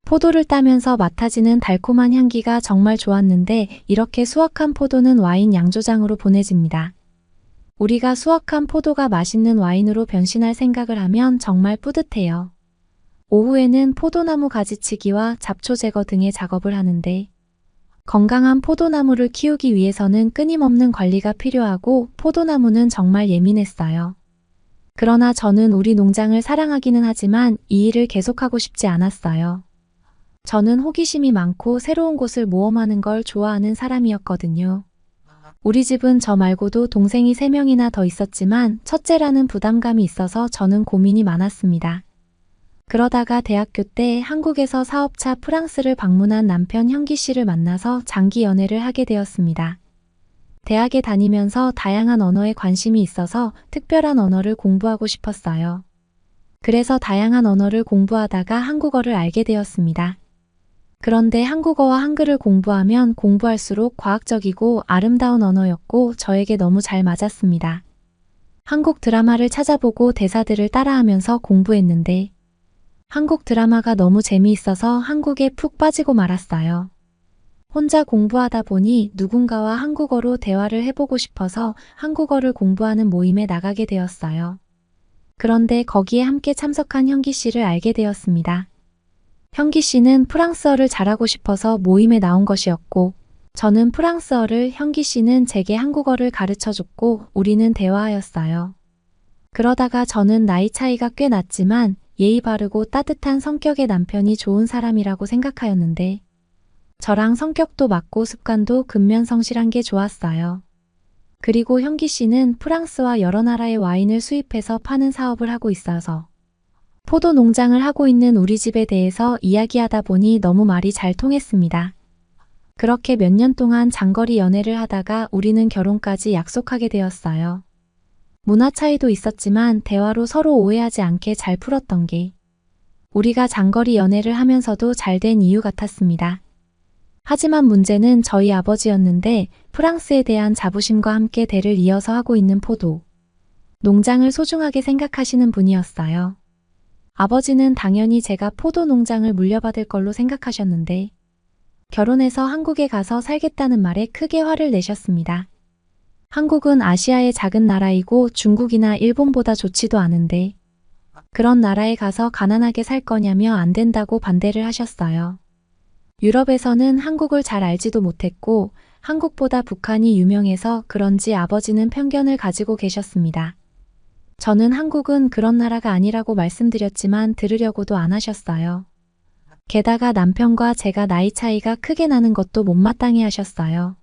포도를 따면서 맡아지는 달콤한 향기가 정말 좋았는데 이렇게 수확한 포도는 와인 양조장으로 보내집니다. 우리가 수확한 포도가 맛있는 와인으로 변신할 생각을 하면 정말 뿌듯해요. 오후에는 포도나무 가지치기와 잡초 제거 등의 작업을 하는데 건강한 포도나무를 키우기 위해서는 끊임없는 관리가 필요하고 포도나무는 정말 예민했어요. 그러나 저는 우리 농장을 사랑하기는 하지만 이 일을 계속하고 싶지 않았어요. 저는 호기심이 많고 새로운 곳을 모험하는 걸 좋아하는 사람이었거든요. 우리 집은 저 말고도 동생이 3명이나 더 있었지만 첫째라는 부담감이 있어서 저는 고민이 많았습니다. 그러다가 대학교 때 한국에서 사업차 프랑스를 방문한 남편 형기 씨를 만나서 장기 연애를 하게 되었습니다. 대학에 다니면서 다양한 언어에 관심이 있어서 특별한 언어를 공부하고 싶었어요. 그래서 다양한 언어를 공부하다가 한국어를 알게 되었습니다. 그런데 한국어와 한글을 공부하면 공부할수록 과학적이고 아름다운 언어였고 저에게 너무 잘 맞았습니다. 한국 드라마를 찾아보고 대사들을 따라하면서 공부했는데 한국 드라마가 너무 재미있어서 한국에 푹 빠지고 말았어요. 혼자 공부하다 보니 누군가와 한국어로 대화를 해보고 싶어서 한국어를 공부하는 모임에 나가게 되었어요. 그런데 거기에 함께 참석한 형기 씨를 알게 되었습니다. 형기 씨는 프랑스어를 잘하고 싶어서 모임에 나온 것이었고 저는 프랑스어를, 형기 씨는 제게 한국어를 가르쳐줬고 우리는 대화하였어요. 그러다가 저는 나이 차이가 꽤 났지만 예의 바르고 따뜻한 성격의 남편이 좋은 사람이라고 생각하였는데 저랑 성격도 맞고 습관도 근면성실한 게 좋았어요. 그리고 형기 씨는 프랑스와 여러 나라의 와인을 수입해서 파는 사업을 하고 있어서 포도 농장을 하고 있는 우리 집에 대해서 이야기하다 보니 너무 말이 잘 통했습니다. 그렇게 몇 년 동안 장거리 연애를 하다가 우리는 결혼까지 약속하게 되었어요. 문화 차이도 있었지만 대화로 서로 오해하지 않게 잘 풀었던 게 우리가 장거리 연애를 하면서도 잘 된 이유 같았습니다. 하지만 문제는 저희 아버지였는데 프랑스에 대한 자부심과 함께 대를 이어서 하고 있는 포도 농장을 소중하게 생각하시는 분이었어요. 아버지는 당연히 제가 포도 농장을 물려받을 걸로 생각하셨는데 결혼해서 한국에 가서 살겠다는 말에 크게 화를 내셨습니다. 한국은 아시아의 작은 나라이고 중국이나 일본보다 좋지도 않은데 그런 나라에 가서 가난하게 살 거냐며 안 된다고 반대를 하셨어요. 유럽에서는 한국을 잘 알지도 못했고 한국보다 북한이 유명해서 그런지 아버지는 편견을 가지고 계셨습니다. 저는 한국은 그런 나라가 아니라고 말씀드렸지만 들으려고도 안 하셨어요. 게다가 남편과 제가 나이 차이가 크게 나는 것도 못마땅해 하셨어요.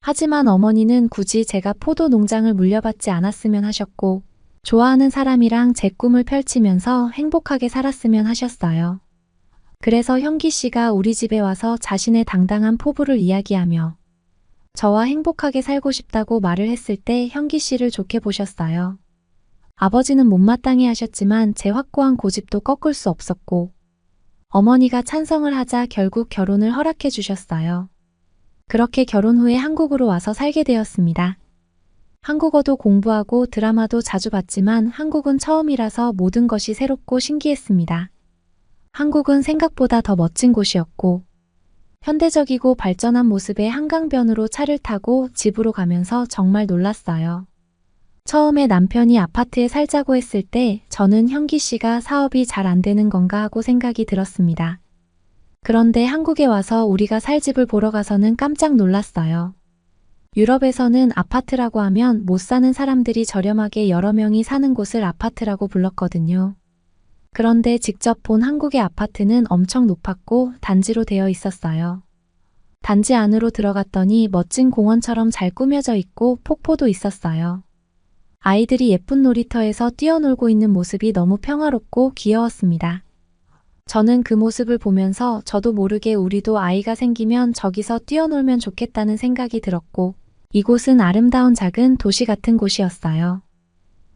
하지만 어머니는 굳이 제가 포도 농장을 물려받지 않았으면 하셨고 좋아하는 사람이랑 제 꿈을 펼치면서 행복하게 살았으면 하셨어요. 그래서 형기 씨가 우리 집에 와서 자신의 당당한 포부를 이야기하며 저와 행복하게 살고 싶다고 말을 했을 때 형기 씨를 좋게 보셨어요. 아버지는 못마땅해 하셨지만 제 확고한 고집도 꺾을 수 없었고 어머니가 찬성을 하자 결국 결혼을 허락해 주셨어요. 그렇게 결혼 후에 한국으로 와서 살게 되었습니다. 한국어도 공부하고 드라마도 자주 봤지만 한국은 처음이라서 모든 것이 새롭고 신기했습니다. 한국은 생각보다 더 멋진 곳이었고 현대적이고 발전한 모습의 한강변으로 차를 타고 집으로 가면서 정말 놀랐어요. 처음에 남편이 아파트에 살자고 했을 때 저는 형기 씨가 사업이 잘 안 되는 건가 하고 생각이 들었습니다. 그런데 한국에 와서 우리가 살 집을 보러 가서는 깜짝 놀랐어요. 유럽에서는 아파트라고 하면 못 사는 사람들이 저렴하게 여러 명이 사는 곳을 아파트라고 불렀거든요. 그런데 직접 본 한국의 아파트는 엄청 높았고 단지로 되어 있었어요. 단지 안으로 들어갔더니 멋진 공원처럼 잘 꾸며져 있고 폭포도 있었어요. 아이들이 예쁜 놀이터에서 뛰어놀고 있는 모습이 너무 평화롭고 귀여웠습니다. 저는 그 모습을 보면서 저도 모르게 우리도 아이가 생기면 저기서 뛰어놀면 좋겠다는 생각이 들었고 이곳은 아름다운 작은 도시 같은 곳이었어요.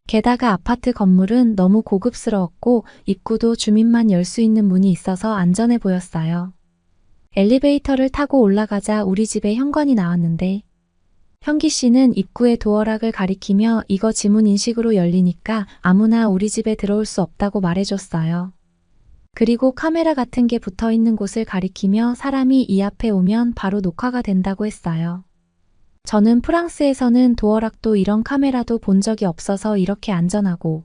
게다가 아파트 건물은 너무 고급스러웠고 입구도 주민만 열 수 있는 문이 있어서 안전해 보였어요. 엘리베이터를 타고 올라가자 우리 집에 현관이 나왔는데 형기 씨는 입구에 도어락을 가리키며 이거 지문 인식으로 열리니까 아무나 우리 집에 들어올 수 없다고 말해줬어요. 그리고 카메라 같은 게 붙어 있는 곳을 가리키며 사람이 이 앞에 오면 바로 녹화가 된다고 했어요. 저는 프랑스에서는 도어락도 이런 카메라도 본 적이 없어서 이렇게 안전하고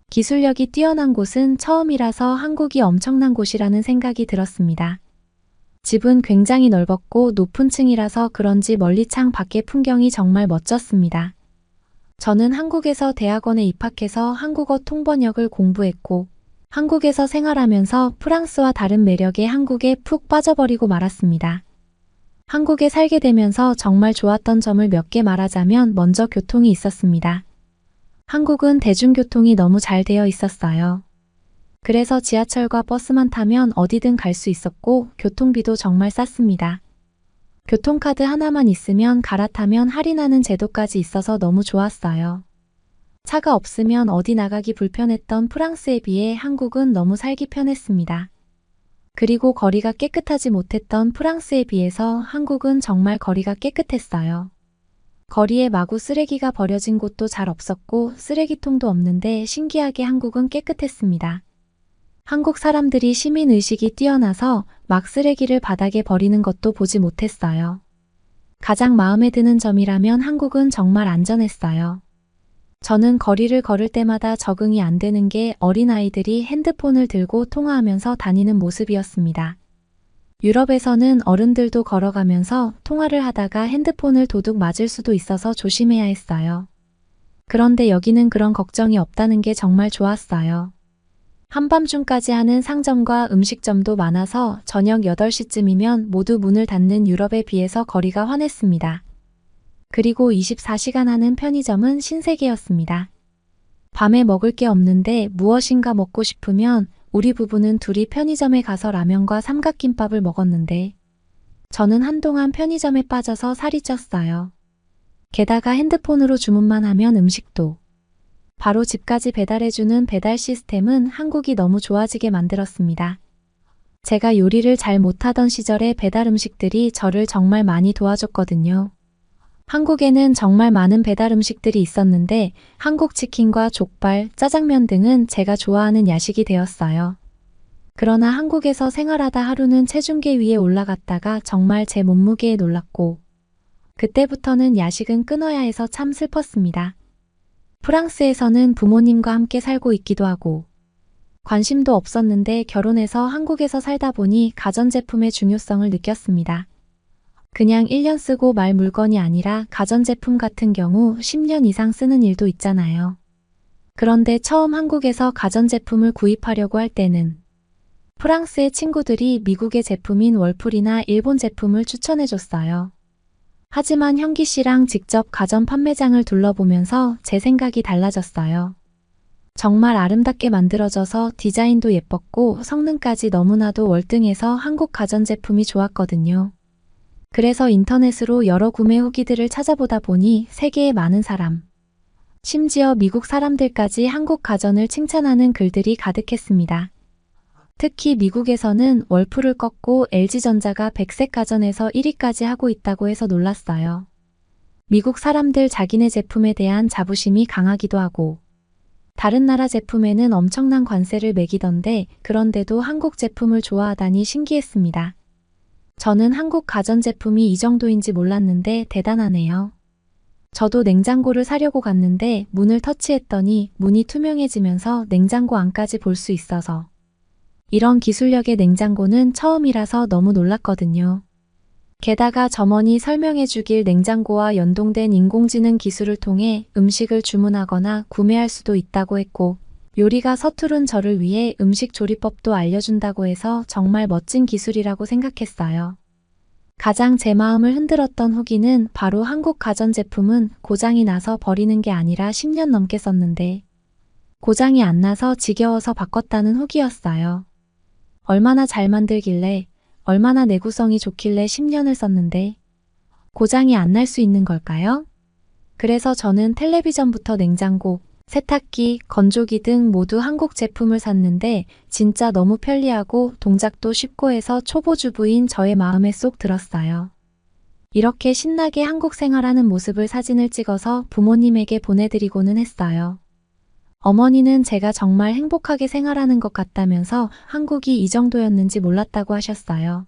기술력이 뛰어난 곳은 처음이라서 한국이 엄청난 곳이라는 생각이 들었습니다. 집은 굉장히 넓었고 높은 층이라서 그런지 멀리 창 밖의 풍경이 정말 멋졌습니다. 저는 한국에서 대학원에 입학해서 한국어 통번역을 공부했고 한국에서 생활하면서 프랑스와 다른 매력에 한국에 푹 빠져버리고 말았습니다. 한국에 살게 되면서 정말 좋았던 점을 몇 개 말하자면 먼저 교통이 있었습니다. 한국은 대중교통이 너무 잘 되어 있었어요. 그래서 지하철과 버스만 타면 어디든 갈 수 있었고 교통비도 정말 쌌습니다. 교통카드 하나만 있으면 갈아타면 할인하는 제도까지 있어서 너무 좋았어요. 차가 없으면 어디 나가기 불편했던 프랑스에 비해 한국은 너무 살기 편했습니다. 그리고 거리가 깨끗하지 못했던 프랑스에 비해서 한국은 정말 거리가 깨끗했어요. 거리에 마구 쓰레기가 버려진 곳도 잘 없었고 쓰레기통도 없는데 신기하게 한국은 깨끗했습니다. 한국 사람들이 시민의식이 뛰어나서 막 쓰레기를 바닥에 버리는 것도 보지 못했어요. 가장 마음에 드는 점이라면 한국은 정말 안전했어요. 저는 거리를 걸을 때마다 적응이 안 되는 게 어린아이들이 핸드폰을 들고 통화하면서 다니는 모습이었습니다. 유럽에서는 어른들도 걸어가면서 통화를 하다가 핸드폰을 도둑 맞을 수도 있어서 조심해야 했어요. 그런데 여기는 그런 걱정이 없다는 게 정말 좋았어요. 한밤중까지 하는 상점과 음식점도 많아서 저녁 8시쯤이면 모두 문을 닫는 유럽에 비해서 거리가 환했습니다. 그리고 24시간 하는 편의점은 신세계였습니다. 밤에 먹을 게 없는데 무엇인가 먹고 싶으면 우리 부부는 둘이 편의점에 가서 라면과 삼각김밥을 먹었는데 저는 한동안 편의점에 빠져서 살이 쪘어요. 게다가 핸드폰으로 주문만 하면 음식도 바로 집까지 배달해주는 배달 시스템은 한국이 너무 좋아지게 만들었습니다. 제가 요리를 잘 못하던 시절에 배달 음식들이 저를 정말 많이 도와줬거든요. 한국에는 정말 많은 배달 음식들이 있었는데 한국 치킨과 족발, 짜장면 등은 제가 좋아하는 야식이 되었어요. 그러나 한국에서 생활하다 하루는 체중계 위에 올라갔다가 정말 제 몸무게에 놀랐고 그때부터는 야식은 끊어야 해서 참 슬펐습니다. 프랑스에서는 부모님과 함께 살고 있기도 하고 관심도 없었는데 결혼해서 한국에서 살다 보니 가전제품의 중요성을 느꼈습니다. 그냥 1년 쓰고 말 물건이 아니라 가전제품 같은 경우 10년 이상 쓰는 일도 있잖아요. 그런데 처음 한국에서 가전제품을 구입하려고 할 때는 프랑스의 친구들이 미국의 제품인 월풀이나 일본 제품을 추천해줬어요. 하지만 현기 씨랑 직접 가전 판매장을 둘러보면서 제 생각이 달라졌어요. 정말 아름답게 만들어져서 디자인도 예뻤고 성능까지 너무나도 월등해서 한국 가전제품이 좋았거든요. 그래서 인터넷으로 여러 구매 후기들을 찾아보다 보니 세계의 많은 사람, 심지어 미국 사람들까지 한국 가전을 칭찬하는 글들이 가득했습니다. 특히 미국에서는 월풀을 꺾고 LG전자가 백색 가전에서 1위까지 하고 있다고 해서 놀랐어요. 미국 사람들 자기네 제품에 대한 자부심이 강하기도 하고 다른 나라 제품에는 엄청난 관세를 매기던데 그런데도 한국 제품을 좋아하다니 신기했습니다. 저는 한국 가전제품이 이 정도인지 몰랐는데 대단하네요. 저도 냉장고를 사려고 갔는데 문을 터치했더니 문이 투명해지면서 냉장고 안까지 볼 수 있어서 이런 기술력의 냉장고는 처음이라서 너무 놀랐거든요. 게다가 점원이 설명해 주길 냉장고와 연동된 인공지능 기술을 통해 음식을 주문하거나 구매할 수도 있다고 했고 요리가 서투른 저를 위해 음식 조리법도 알려준다고 해서 정말 멋진 기술이라고 생각했어요. 가장 제 마음을 흔들었던 후기는 바로 한국 가전제품은 고장이 나서 버리는 게 아니라 10년 넘게 썼는데 고장이 안 나서 지겨워서 바꿨다는 후기였어요. 얼마나 잘 만들길래 얼마나 내구성이 좋길래 10년을 썼는데 고장이 안 날 수 있는 걸까요? 그래서 저는 텔레비전부터 냉장고, 세탁기, 건조기 등 모두 한국 제품을 샀는데 진짜 너무 편리하고 동작도 쉽고 해서 초보주부인 저의 마음에 쏙 들었어요. 이렇게 신나게 한국 생활하는 모습을 사진을 찍어서 부모님에게 보내드리고는 했어요. 어머니는 제가 정말 행복하게 생활하는 것 같다면서 한국이 이 정도였는지 몰랐다고 하셨어요.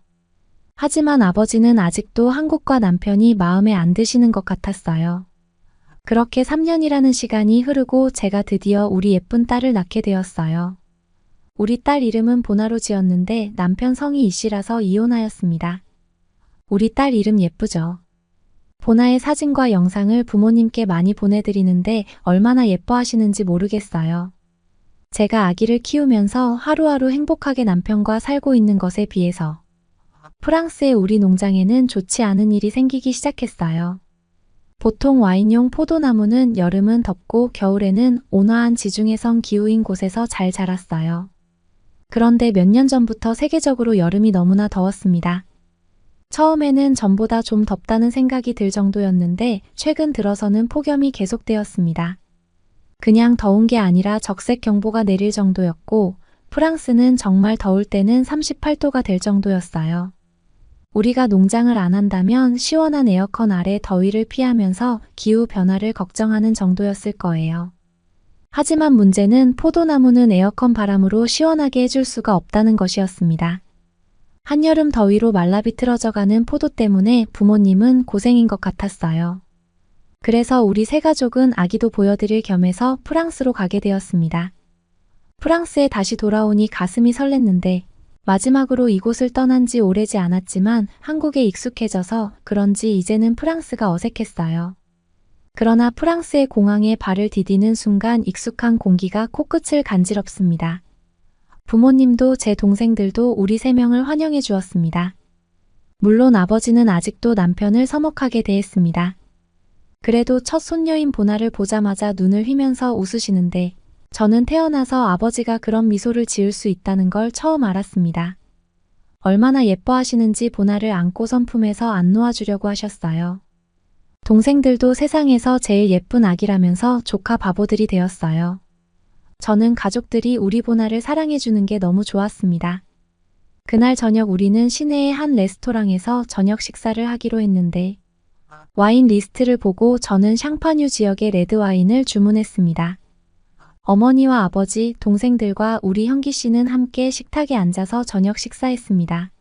하지만 아버지는 아직도 한국과 남편이 마음에 안 드시는 것 같았어요. 그렇게 3년이라는 시간이 흐르고 제가 드디어 우리 예쁜 딸을 낳게 되었어요. 우리 딸 이름은 보나로 지었는데 남편 성이 이씨라서 이혼하였습니다. 우리 딸 이름 예쁘죠? 보나의 사진과 영상을 부모님께 많이 보내드리는데 얼마나 예뻐하시는지 모르겠어요. 제가 아기를 키우면서 하루하루 행복하게 남편과 살고 있는 것에 비해서 프랑스의 우리 농장에는 좋지 않은 일이 생기기 시작했어요. 보통 와인용 포도나무는 여름은 덥고 겨울에는 온화한 지중해성 기후인 곳에서 잘 자랐어요. 그런데 몇 년 전부터 세계적으로 여름이 너무나 더웠습니다. 처음에는 전보다 좀 덥다는 생각이 들 정도였는데 최근 들어서는 폭염이 계속되었습니다. 그냥 더운 게 아니라 적색경보가 내릴 정도였고 프랑스는 정말 더울 때는 38도가 될 정도였어요. 우리가 농장을 안 한다면 시원한 에어컨 아래 더위를 피하면서 기후 변화를 걱정하는 정도였을 거예요. 하지만 문제는 포도나무는 에어컨 바람으로 시원하게 해줄 수가 없다는 것이었습니다. 한여름 더위로 말라비틀어져가는 포도 때문에 부모님은 고생인 것 같았어요. 그래서 우리 세 가족은 아기도 보여드릴 겸해서 프랑스로 가게 되었습니다. 프랑스에 다시 돌아오니 가슴이 설렜는데 마지막으로 이곳을 떠난 지 오래지 않았지만 한국에 익숙해져서 그런지 이제는 프랑스가 어색했어요. 그러나 프랑스의 공항에 발을 디디는 순간 익숙한 공기가 코끝을 간지럽습니다. 부모님도 제 동생들도 우리 세 명을 환영해 주었습니다. 물론 아버지는 아직도 남편을 서먹하게 대했습니다. 그래도 첫 손녀인 보나를 보자마자 눈을 휘면서 웃으시는데 저는 태어나서 아버지가 그런 미소를 지을 수 있다는 걸 처음 알았습니다. 얼마나 예뻐하시는지 보나를 안고선 품에서 안 놓아주려고 하셨어요. 동생들도 세상에서 제일 예쁜 아기라면서 조카 바보들이 되었어요. 저는 가족들이 우리 보나를 사랑해주는 게 너무 좋았습니다. 그날 저녁 우리는 시내의 한 레스토랑에서 저녁 식사를 하기로 했는데 와인 리스트를 보고 저는 샹파뉴 지역의 레드와인을 주문했습니다. 어머니와 아버지, 동생들과 우리 형기 씨는 함께 식탁에 앉아서 저녁 식사했습니다.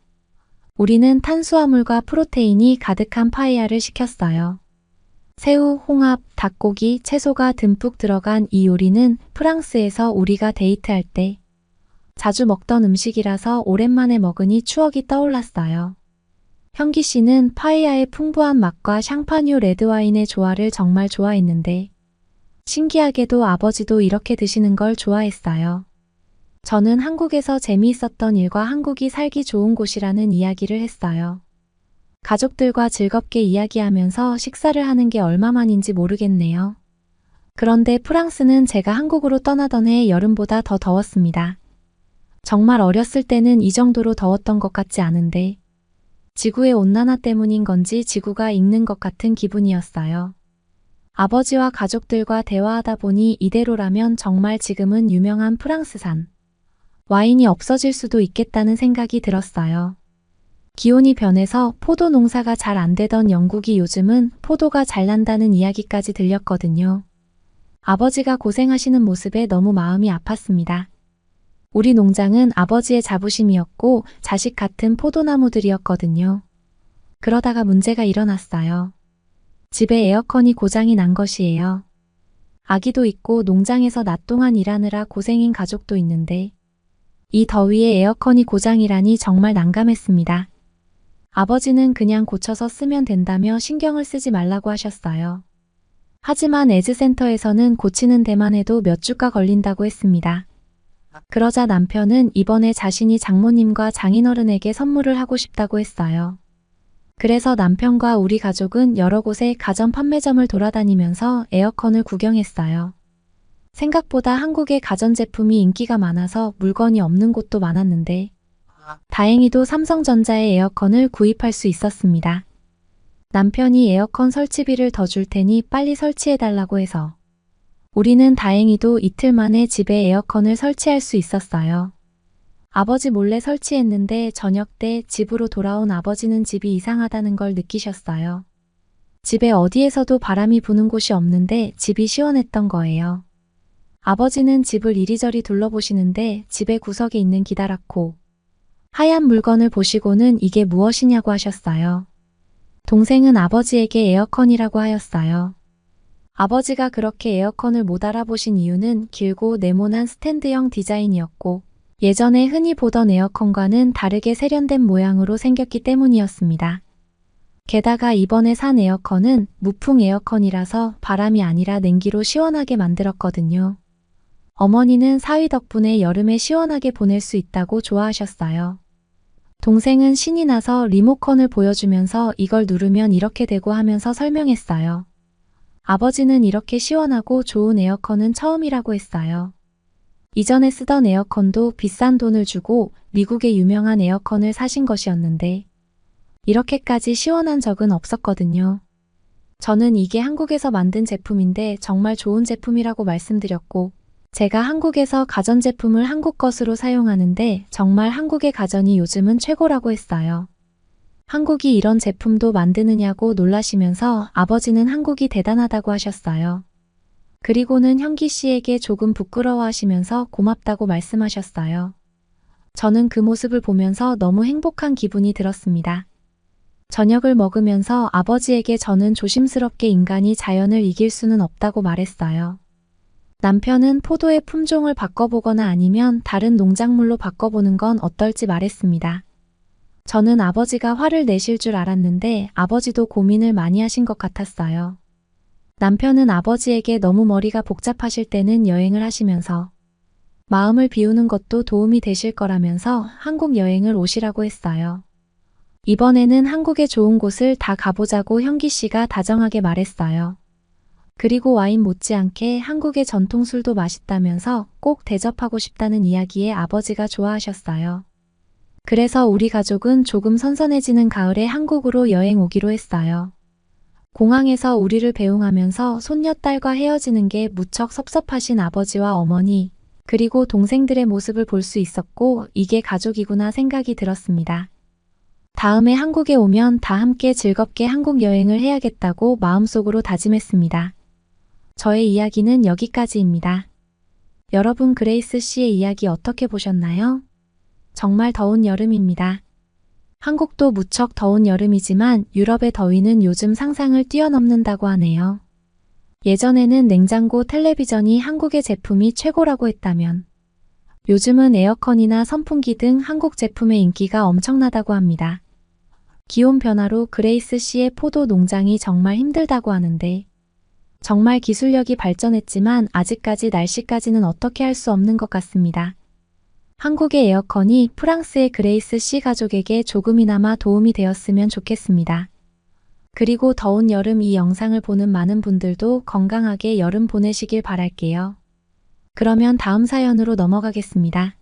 우리는 탄수화물과 프로테인이 가득한 파에야를 시켰어요. 새우, 홍합, 닭고기, 채소가 듬뿍 들어간 이 요리는 프랑스에서 우리가 데이트할 때 자주 먹던 음식이라서 오랜만에 먹으니 추억이 떠올랐어요. 형기 씨는 파에야의 풍부한 맛과 샹파뉴 레드와인의 조화를 정말 좋아했는데 신기하게도 아버지도 이렇게 드시는 걸 좋아했어요. 저는 한국에서 재미있었던 일과 한국이 살기 좋은 곳이라는 이야기를 했어요. 가족들과 즐겁게 이야기하면서 식사를 하는 게 얼마만인지 모르겠네요. 그런데 프랑스는 제가 한국으로 떠나던 해 여름보다 더 더웠습니다. 정말 어렸을 때는 이 정도로 더웠던 것 같지 않은데 지구의 온난화 때문인 건지 지구가 익는 것 같은 기분이었어요. 아버지와 가족들과 대화하다 보니 이대로라면 정말 지금은 유명한 프랑스산 와인이 없어질 수도 있겠다는 생각이 들었어요. 기온이 변해서 포도 농사가 잘 안 되던 영국이 요즘은 포도가 잘 난다는 이야기까지 들렸거든요. 아버지가 고생하시는 모습에 너무 마음이 아팠습니다. 우리 농장은 아버지의 자부심이었고 자식 같은 포도나무들이었거든요. 그러다가 문제가 일어났어요. 집에 에어컨이 고장이 난 것이에요. 아기도 있고 농장에서 낮 동안 일하느라 고생인 가족도 있는데 이 더위에 에어컨이 고장이라니 정말 난감했습니다. 아버지는 그냥 고쳐서 쓰면 된다며 신경을 쓰지 말라고 하셨어요. 하지만 에즈센터에서는 고치는 데만 해도 몇 주가 걸린다고 했습니다. 그러자 남편은 이번에 자신이 장모님과 장인어른에게 선물을 하고 싶다고 했어요. 그래서 남편과 우리 가족은 여러 곳의 가전 판매점을 돌아다니면서 에어컨을 구경했어요. 생각보다 한국의 가전제품이 인기가 많아서 물건이 없는 곳도 많았는데 다행히도 삼성전자의 에어컨을 구입할 수 있었습니다. 남편이 에어컨 설치비를 더 줄 테니 빨리 설치해달라고 해서 우리는 다행히도 이틀 만에 집에 에어컨을 설치할 수 있었어요. 아버지 몰래 설치했는데 저녁 때 집으로 돌아온 아버지는 집이 이상하다는 걸 느끼셨어요. 집에 어디에서도 바람이 부는 곳이 없는데 집이 시원했던 거예요. 아버지는 집을 이리저리 둘러보시는데 집의 구석에 있는 기다랗고 하얀 물건을 보시고는 이게 무엇이냐고 하셨어요. 동생은 아버지에게 에어컨이라고 하였어요. 아버지가 그렇게 에어컨을 못 알아보신 이유는 길고 네모난 스탠드형 디자인이었고 예전에 흔히 보던 에어컨과는 다르게 세련된 모양으로 생겼기 때문이었습니다. 게다가 이번에 산 에어컨은 무풍 에어컨이라서 바람이 아니라 냉기로 시원하게 만들었거든요. 어머니는 사위 덕분에 여름에 시원하게 보낼 수 있다고 좋아하셨어요. 동생은 신이 나서 리모컨을 보여주면서 이걸 누르면 이렇게 되고 하면서 설명했어요. 아버지는 이렇게 시원하고 좋은 에어컨은 처음이라고 했어요. 이전에 쓰던 에어컨도 비싼 돈을 주고 미국의 유명한 에어컨을 사신 것이었는데 이렇게까지 시원한 적은 없었거든요. 저는 이게 한국에서 만든 제품인데 정말 좋은 제품이라고 말씀드렸고 제가 한국에서 가전제품을 한국 것으로 사용하는데 정말 한국의 가전이 요즘은 최고라고 했어요. 한국이 이런 제품도 만드느냐고 놀라시면서 아버지는 한국이 대단하다고 하셨어요. 그리고는 현기 씨에게 조금 부끄러워하시면서 고맙다고 말씀하셨어요. 저는 그 모습을 보면서 너무 행복한 기분이 들었습니다. 저녁을 먹으면서 아버지에게 저는 조심스럽게 인간이 자연을 이길 수는 없다고 말했어요. 남편은 포도의 품종을 바꿔보거나 아니면 다른 농작물로 바꿔보는 건 어떨지 말했습니다. 저는 아버지가 화를 내실 줄 알았는데 아버지도 고민을 많이 하신 것 같았어요. 남편은 아버지에게 너무 머리가 복잡하실 때는 여행을 하시면서 마음을 비우는 것도 도움이 되실 거라면서 한국 여행을 오시라고 했어요. 이번에는 한국의 좋은 곳을 다 가보자고 현기 씨가 다정하게 말했어요. 그리고 와인 못지않게 한국의 전통술도 맛있다면서 꼭 대접하고 싶다는 이야기에 아버지가 좋아하셨어요. 그래서 우리 가족은 조금 선선해지는 가을에 한국으로 여행 오기로 했어요. 공항에서 우리를 배웅하면서 손녀딸과 헤어지는 게 무척 섭섭하신 아버지와 어머니, 그리고 동생들의 모습을 볼 수 있었고 이게 가족이구나 생각이 들었습니다. 다음에 한국에 오면 다 함께 즐겁게 한국 여행을 해야겠다고 마음속으로 다짐했습니다. 저의 이야기는 여기까지입니다. 여러분 그레이스 씨의 이야기 어떻게 보셨나요? 정말 더운 여름입니다. 한국도 무척 더운 여름이지만 유럽의 더위는 요즘 상상을 뛰어넘는다고 하네요. 예전에는 냉장고, 텔레비전이 한국의 제품이 최고라고 했다면 요즘은 에어컨이나 선풍기 등 한국 제품의 인기가 엄청나다고 합니다. 기온 변화로 그레이스 씨의 포도 농장이 정말 힘들다고 하는데 정말 기술력이 발전했지만 아직까지 날씨까지는 어떻게 할 수 없는 것 같습니다. 한국의 에어컨이 프랑스의 그레이스 씨 가족에게 조금이나마 도움이 되었으면 좋겠습니다. 그리고 더운 여름 이 영상을 보는 많은 분들도 건강하게 여름 보내시길 바랄게요. 그러면 다음 사연으로 넘어가겠습니다.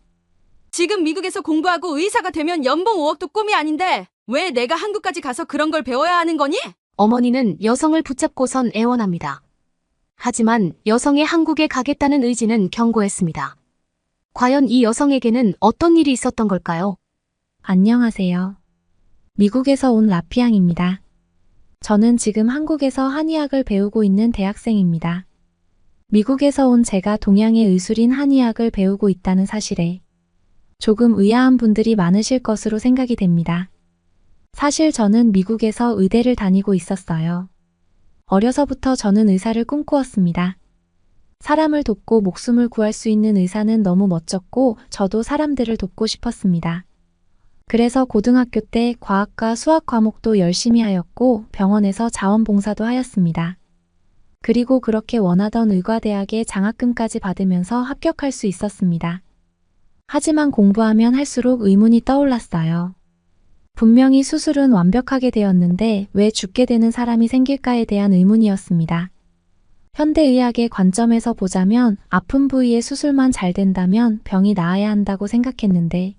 지금 미국에서 공부하고 의사가 되면 연봉 5억도 꿈이 아닌데 왜 내가 한국까지 가서 그런 걸 배워야 하는 거니? 어머니는 여성을 붙잡고선 애원합니다. 하지만 여성의 한국에 가겠다는 의지는 견고했습니다. 과연 이 여성에게는 어떤 일이 있었던 걸까요? 안녕하세요. 미국에서 온 라피앙입니다. 저는 지금 한국에서 한의학을 배우고 있는 대학생입니다. 미국에서 온 제가 동양의 의술인 한의학을 배우고 있다는 사실에 조금 의아한 분들이 많으실 것으로 생각이 됩니다. 사실 저는 미국에서 의대를 다니고 있었어요. 어려서부터 저는 의사를 꿈꾸었습니다. 사람을 돕고 목숨을 구할 수 있는 의사는 너무 멋졌고 저도 사람들을 돕고 싶었습니다. 그래서 고등학교 때 과학과 수학 과목도 열심히 하였고 병원에서 자원봉사도 하였습니다. 그리고 그렇게 원하던 의과대학에 장학금까지 받으면서 합격할 수 있었습니다. 하지만 공부하면 할수록 의문이 떠올랐어요. 분명히 수술은 완벽하게 되었는데 왜 죽게 되는 사람이 생길까에 대한 의문이었습니다. 현대의학의 관점에서 보자면 아픈 부위의 수술만 잘 된다면 병이 나아야 한다고 생각했는데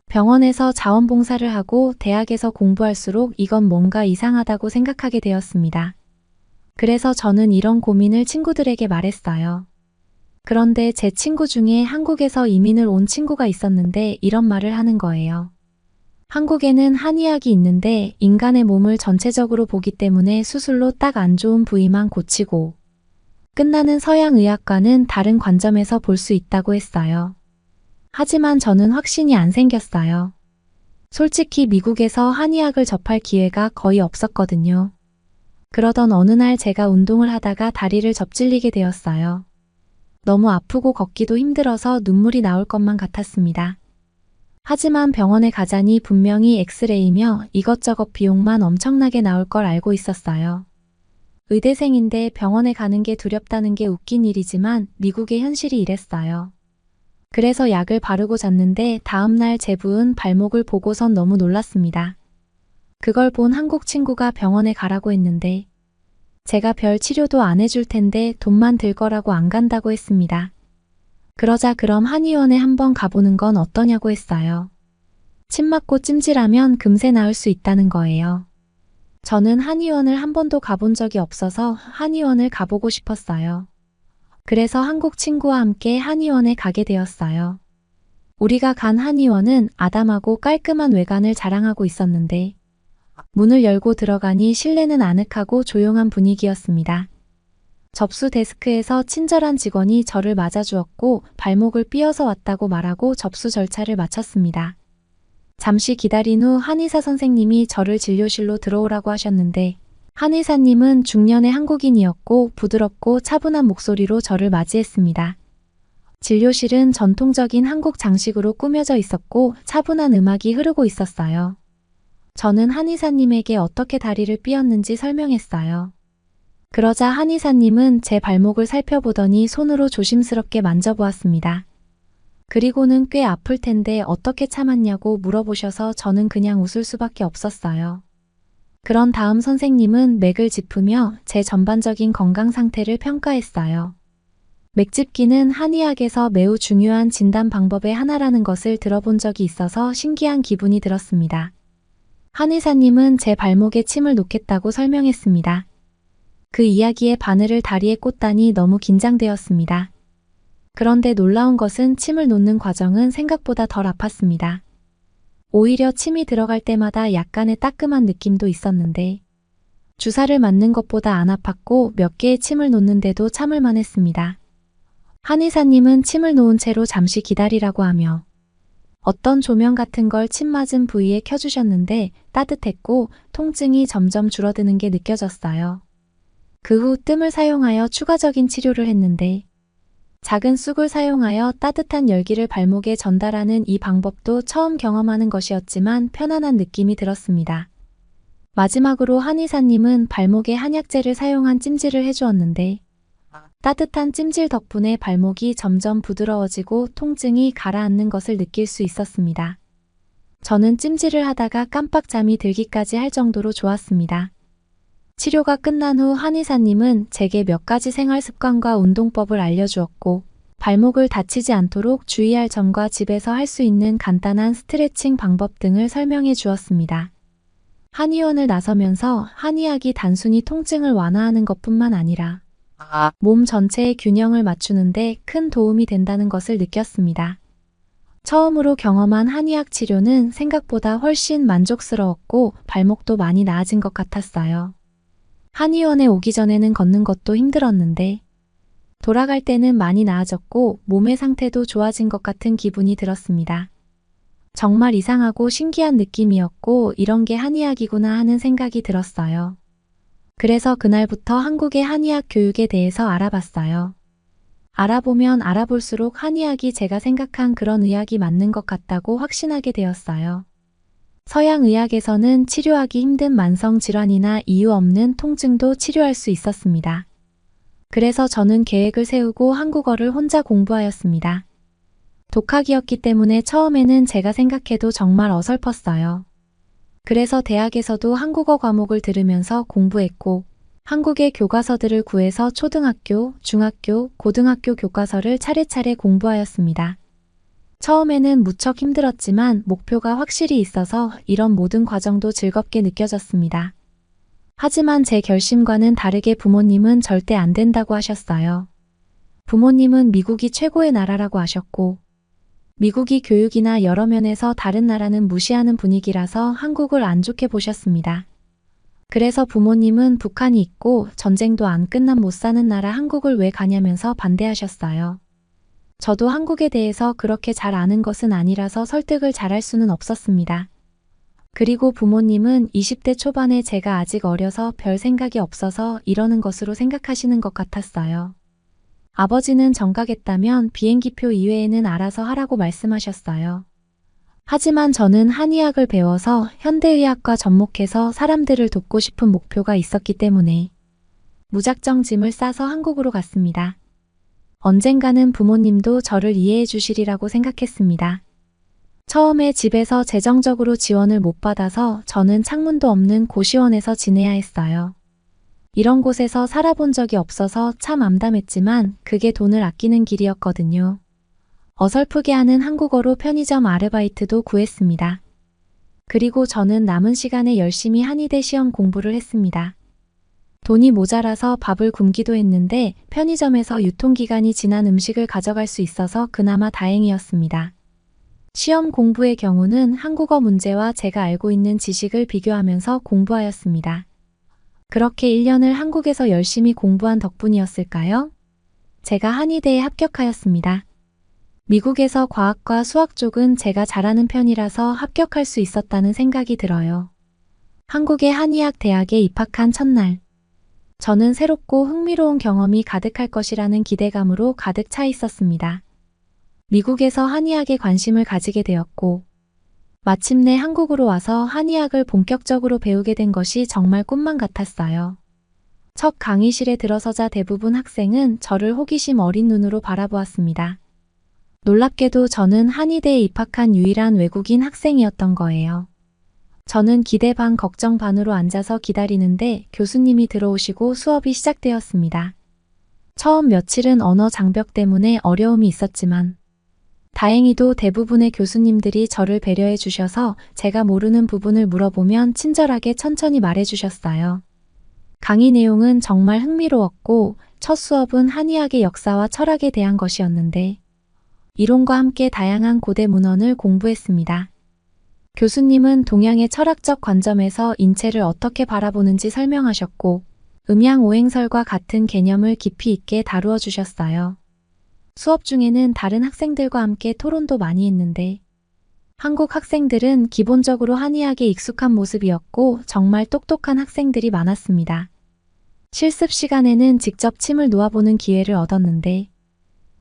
병원에서 자원봉사를 하고 대학에서 공부할수록 이건 뭔가 이상하다고 생각하게 되었습니다. 그래서 저는 이런 고민을 친구들에게 말했어요. 그런데 제 친구 중에 한국에서 이민을 온 친구가 있었는데 이런 말을 하는 거예요. 한국에는 한의학이 있는데 인간의 몸을 전체적으로 보기 때문에 수술로 딱 안 좋은 부위만 고치고 끝나는 서양의학과는 다른 관점에서 볼 수 있다고 했어요. 하지만 저는 확신이 안 생겼어요. 솔직히 미국에서 한의학을 접할 기회가 거의 없었거든요. 그러던 어느 날 제가 운동을 하다가 다리를 접질리게 되었어요. 너무 아프고 걷기도 힘들어서 눈물이 나올 것만 같았습니다. 하지만 병원에 가자니 분명히 엑스레이며 이것저것 비용만 엄청나게 나올 걸 알고 있었어요. 의대생인데 병원에 가는 게 두렵다는 게 웃긴 일이지만 미국의 현실이 이랬어요. 그래서 약을 바르고 잤는데 다음날 제 부은 발목을 보고선 너무 놀랐습니다. 그걸 본 한국 친구가 병원에 가라고 했는데 제가 별 치료도 안 해줄 텐데 돈만 들 거라고 안 간다고 했습니다. 그러자 그럼 한의원에 한번 가보는 건 어떠냐고 했어요. 침 맞고 찜질하면 금세 나을 수 있다는 거예요. 저는 한의원을 한 번도 가본 적이 없어서 한의원을 가보고 싶었어요. 그래서 한국 친구와 함께 한의원에 가게 되었어요. 우리가 간 한의원은 아담하고 깔끔한 외관을 자랑하고 있었는데 문을 열고 들어가니 실내는 아늑하고 조용한 분위기였습니다. 접수 데스크에서 친절한 직원이 저를 맞아주었고 발목을 삐어서 왔다고 말하고 접수 절차를 마쳤습니다. 잠시 기다린 후 한의사 선생님이 저를 진료실로 들어오라고 하셨는데 한의사님은 중년의 한국인이었고 부드럽고 차분한 목소리로 저를 맞이했습니다. 진료실은 전통적인 한국 장식으로 꾸며져 있었고 차분한 음악이 흐르고 있었어요. 저는 한의사님에게 어떻게 다리를 삐었는지 설명했어요. 그러자 한의사님은 제 발목을 살펴보더니 손으로 조심스럽게 만져보았습니다. 그리고는 꽤 아플 텐데 어떻게 참았냐고 물어보셔서 저는 그냥 웃을 수밖에 없었어요. 그런 다음 선생님은 맥을 짚으며 제 전반적인 건강 상태를 평가했어요. 맥짚기는 한의학에서 매우 중요한 진단 방법의 하나라는 것을 들어본 적이 있어서 신기한 기분이 들었습니다. 한의사님은 제 발목에 침을 놓겠다고 설명했습니다. 그 이야기에 바늘을 다리에 꽂다니 너무 긴장되었습니다. 그런데 놀라운 것은 침을 놓는 과정은 생각보다 덜 아팠습니다. 오히려 침이 들어갈 때마다 약간의 따끔한 느낌도 있었는데 주사를 맞는 것보다 안 아팠고 몇 개의 침을 놓는데도 참을만 했습니다. 한의사님은 침을 놓은 채로 잠시 기다리라고 하며 어떤 조명 같은 걸 침 맞은 부위에 켜주셨는데 따뜻했고 통증이 점점 줄어드는 게 느껴졌어요. 그 후 뜸을 사용하여 추가적인 치료를 했는데 작은 쑥을 사용하여 따뜻한 열기를 발목에 전달하는 이 방법도 처음 경험하는 것이었지만 편안한 느낌이 들었습니다. 마지막으로 한의사님은 발목에 한약재를 사용한 찜질을 해주었는데 따뜻한 찜질 덕분에 발목이 점점 부드러워지고 통증이 가라앉는 것을 느낄 수 있었습니다. 저는 찜질을 하다가 깜빡 잠이 들기까지 할 정도로 좋았습니다. 치료가 끝난 후 한의사님은 제게 몇 가지 생활 습관과 운동법을 알려주었고 발목을 다치지 않도록 주의할 점과 집에서 할 수 있는 간단한 스트레칭 방법 등을 설명해 주었습니다. 한의원을 나서면서 한의학이 단순히 통증을 완화하는 것뿐만 아니라 몸 전체의 균형을 맞추는데 큰 도움이 된다는 것을 느꼈습니다. 처음으로 경험한 한의학 치료는 생각보다 훨씬 만족스러웠고 발목도 많이 나아진 것 같았어요. 한의원에 오기 전에는 걷는 것도 힘들었는데 돌아갈 때는 많이 나아졌고 몸의 상태도 좋아진 것 같은 기분이 들었습니다. 정말 이상하고 신기한 느낌이었고 이런 게 한의학이구나 하는 생각이 들었어요. 그래서 그날부터 한국의 한의학 교육에 대해서 알아봤어요. 알아보면 알아볼수록 한의학이 제가 생각한 그런 의학이 맞는 것 같다고 확신하게 되었어요. 서양 의학에서는 치료하기 힘든 만성 질환이나 이유 없는 통증도 치료할 수 있었습니다. 그래서 저는 계획을 세우고 한국어를 혼자 공부하였습니다. 독학이었기 때문에 처음에는 제가 생각해도 정말 어설펐어요. 그래서 대학에서도 한국어 과목을 들으면서 공부했고 한국의 교과서들을 구해서 초등학교, 중학교, 고등학교 교과서를 차례차례 공부하였습니다. 처음에는 무척 힘들었지만 목표가 확실히 있어서 이런 모든 과정도 즐겁게 느껴졌습니다. 하지만 제 결심과는 다르게 부모님은 절대 안 된다고 하셨어요. 부모님은 미국이 최고의 나라라고 하셨고 미국이 교육이나 여러 면에서 다른 나라는 무시하는 분위기라서 한국을 안 좋게 보셨습니다. 그래서 부모님은 북한이 있고 전쟁도 안 끝난 못 사는 나라 한국을 왜 가냐면서 반대하셨어요. 저도 한국에 대해서 그렇게 잘 아는 것은 아니라서 설득을 잘할 수는 없었습니다. 그리고 부모님은 20대 초반에 제가 아직 어려서 별 생각이 없어서 이러는 것으로 생각하시는 것 같았어요. 아버지는 정가겠다면 비행기표 이외에는 알아서 하라고 말씀하셨어요. 하지만 저는 한의학을 배워서 현대의학과 접목해서 사람들을 돕고 싶은 목표가 있었기 때문에 무작정 짐을 싸서 한국으로 갔습니다. 언젠가는 부모님도 저를 이해해 주시리라고 생각했습니다. 처음에 집에서 재정적으로 지원을 못 받아서 저는 창문도 없는 고시원에서 지내야 했어요. 이런 곳에서 살아본 적이 없어서 참 암담했지만 그게 돈을 아끼는 길이었거든요. 어설프게 하는 한국어로 편의점 아르바이트도 구했습니다. 그리고 저는 남은 시간에 열심히 한의대 시험 공부를 했습니다. 돈이 모자라서 밥을 굶기도 했는데 편의점에서 유통기간이 지난 음식을 가져갈 수 있어서 그나마 다행이었습니다. 시험 공부의 경우는 한국어 문제와 제가 알고 있는 지식을 비교하면서 공부하였습니다. 그렇게 1년을 한국에서 열심히 공부한 덕분이었을까요? 제가 한의대에 합격하였습니다. 미국에서 과학과 수학 쪽은 제가 잘하는 편이라서 합격할 수 있었다는 생각이 들어요. 한국의 한의학 대학에 입학한 첫날, 저는 새롭고 흥미로운 경험이 가득할 것이라는 기대감으로 가득 차 있었습니다. 미국에서 한의학에 관심을 가지게 되었고, 마침내 한국으로 와서 한의학을 본격적으로 배우게 된 것이 정말 꿈만 같았어요. 첫 강의실에 들어서자 대부분 학생은 저를 호기심 어린 눈으로 바라보았습니다. 놀랍게도 저는 한의대에 입학한 유일한 외국인 학생이었던 거예요. 저는 기대 반 걱정 반으로 앉아서 기다리는데 교수님이 들어오시고 수업이 시작되었습니다. 처음 며칠은 언어 장벽 때문에 어려움이 있었지만 다행히도 대부분의 교수님들이 저를 배려해 주셔서 제가 모르는 부분을 물어보면 친절하게 천천히 말해 주셨어요. 강의 내용은 정말 흥미로웠고 첫 수업은 한의학의 역사와 철학에 대한 것이었는데 이론과 함께 다양한 고대 문헌을 공부했습니다. 교수님은 동양의 철학적 관점에서 인체를 어떻게 바라보는지 설명하셨고 음양오행설과 같은 개념을 깊이 있게 다루어 주셨어요. 수업 중에는 다른 학생들과 함께 토론도 많이 했는데 한국 학생들은 기본적으로 한의학에 익숙한 모습이었고 정말 똑똑한 학생들이 많았습니다. 실습 시간에는 직접 침을 놓아보는 기회를 얻었는데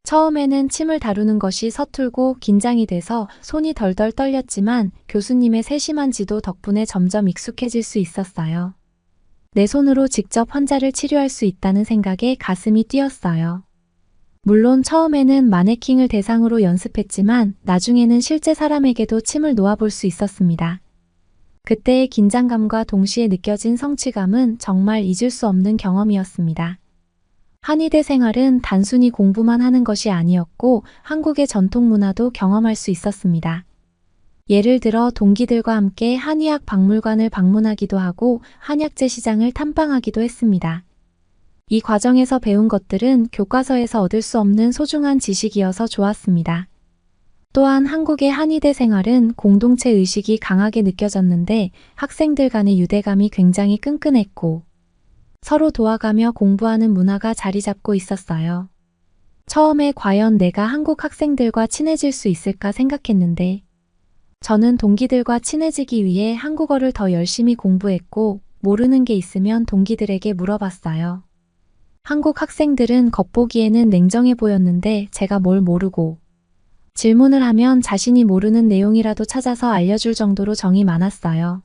처음에는 침을 다루는 것이 서툴고 긴장이 돼서 손이 덜덜 떨렸지만 교수님의 세심한 지도 덕분에 점점 익숙해질 수 있었어요. 내 손으로 직접 환자를 치료할 수 있다는 생각에 가슴이 뛰었어요. 물론 처음에는 마네킹을 대상으로 연습했지만 나중에는 실제 사람에게도 침을 놓아볼 수 있었습니다. 그때의 긴장감과 동시에 느껴진 성취감은 정말 잊을 수 없는 경험이었습니다. 한의대 생활은 단순히 공부만 하는 것이 아니었고 한국의 전통 문화도 경험할 수 있었습니다. 예를 들어 동기들과 함께 한의학 박물관을 방문하기도 하고 한약재 시장을 탐방하기도 했습니다. 이 과정에서 배운 것들은 교과서에서 얻을 수 없는 소중한 지식이어서 좋았습니다. 또한 한국의 한의대 생활은 공동체 의식이 강하게 느껴졌는데 학생들 간의 유대감이 굉장히 끈끈했고 서로 도와가며 공부하는 문화가 자리 잡고 있었어요. 처음에 과연 내가 한국 학생들과 친해질 수 있을까 생각했는데 저는 동기들과 친해지기 위해 한국어를 더 열심히 공부했고 모르는 게 있으면 동기들에게 물어봤어요. 한국 학생들은 겉보기에는 냉정해 보였는데 제가 뭘 모르고 질문을 하면 자신이 모르는 내용이라도 찾아서 알려줄 정도로 정이 많았어요.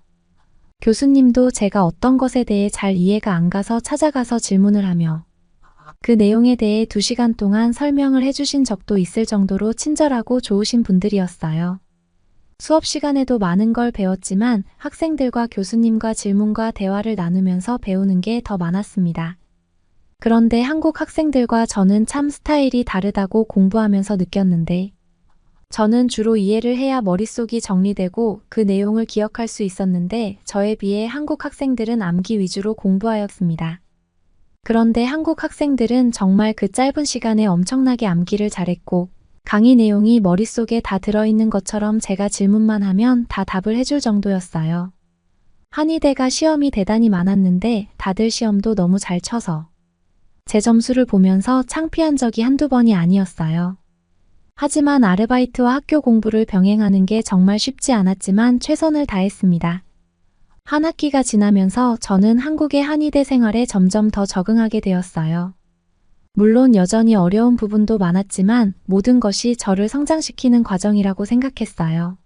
교수님도 제가 어떤 것에 대해 잘 이해가 안 가서 찾아가서 질문을 하며 그 내용에 대해 2시간 동안 설명을 해주신 적도 있을 정도로 친절하고 좋으신 분들이었어요. 수업 시간에도 많은 걸 배웠지만 학생들과 교수님과 질문과 대화를 나누면서 배우는 게 더 많았습니다. 그런데 한국 학생들과 저는 참 스타일이 다르다고 공부하면서 느꼈는데 저는 주로 이해를 해야 머릿속이 정리되고 그 내용을 기억할 수 있었는데 저에 비해 한국 학생들은 암기 위주로 공부하였습니다. 그런데 한국 학생들은 정말 그 짧은 시간에 엄청나게 암기를 잘했고 강의 내용이 머릿속에 다 들어있는 것처럼 제가 질문만 하면 다 답을 해줄 정도였어요. 한의대가 시험이 대단히 많았는데 다들 시험도 너무 잘 쳐서 제 점수를 보면서 창피한 적이 한두 번이 아니었어요. 하지만 아르바이트와 학교 공부를 병행하는 게 정말 쉽지 않았지만 최선을 다했습니다. 한 학기가 지나면서 저는 한국의 한의대 생활에 점점 더 적응하게 되었어요. 물론 여전히 어려운 부분도 많았지만 모든 것이 저를 성장시키는 과정이라고 생각했어요.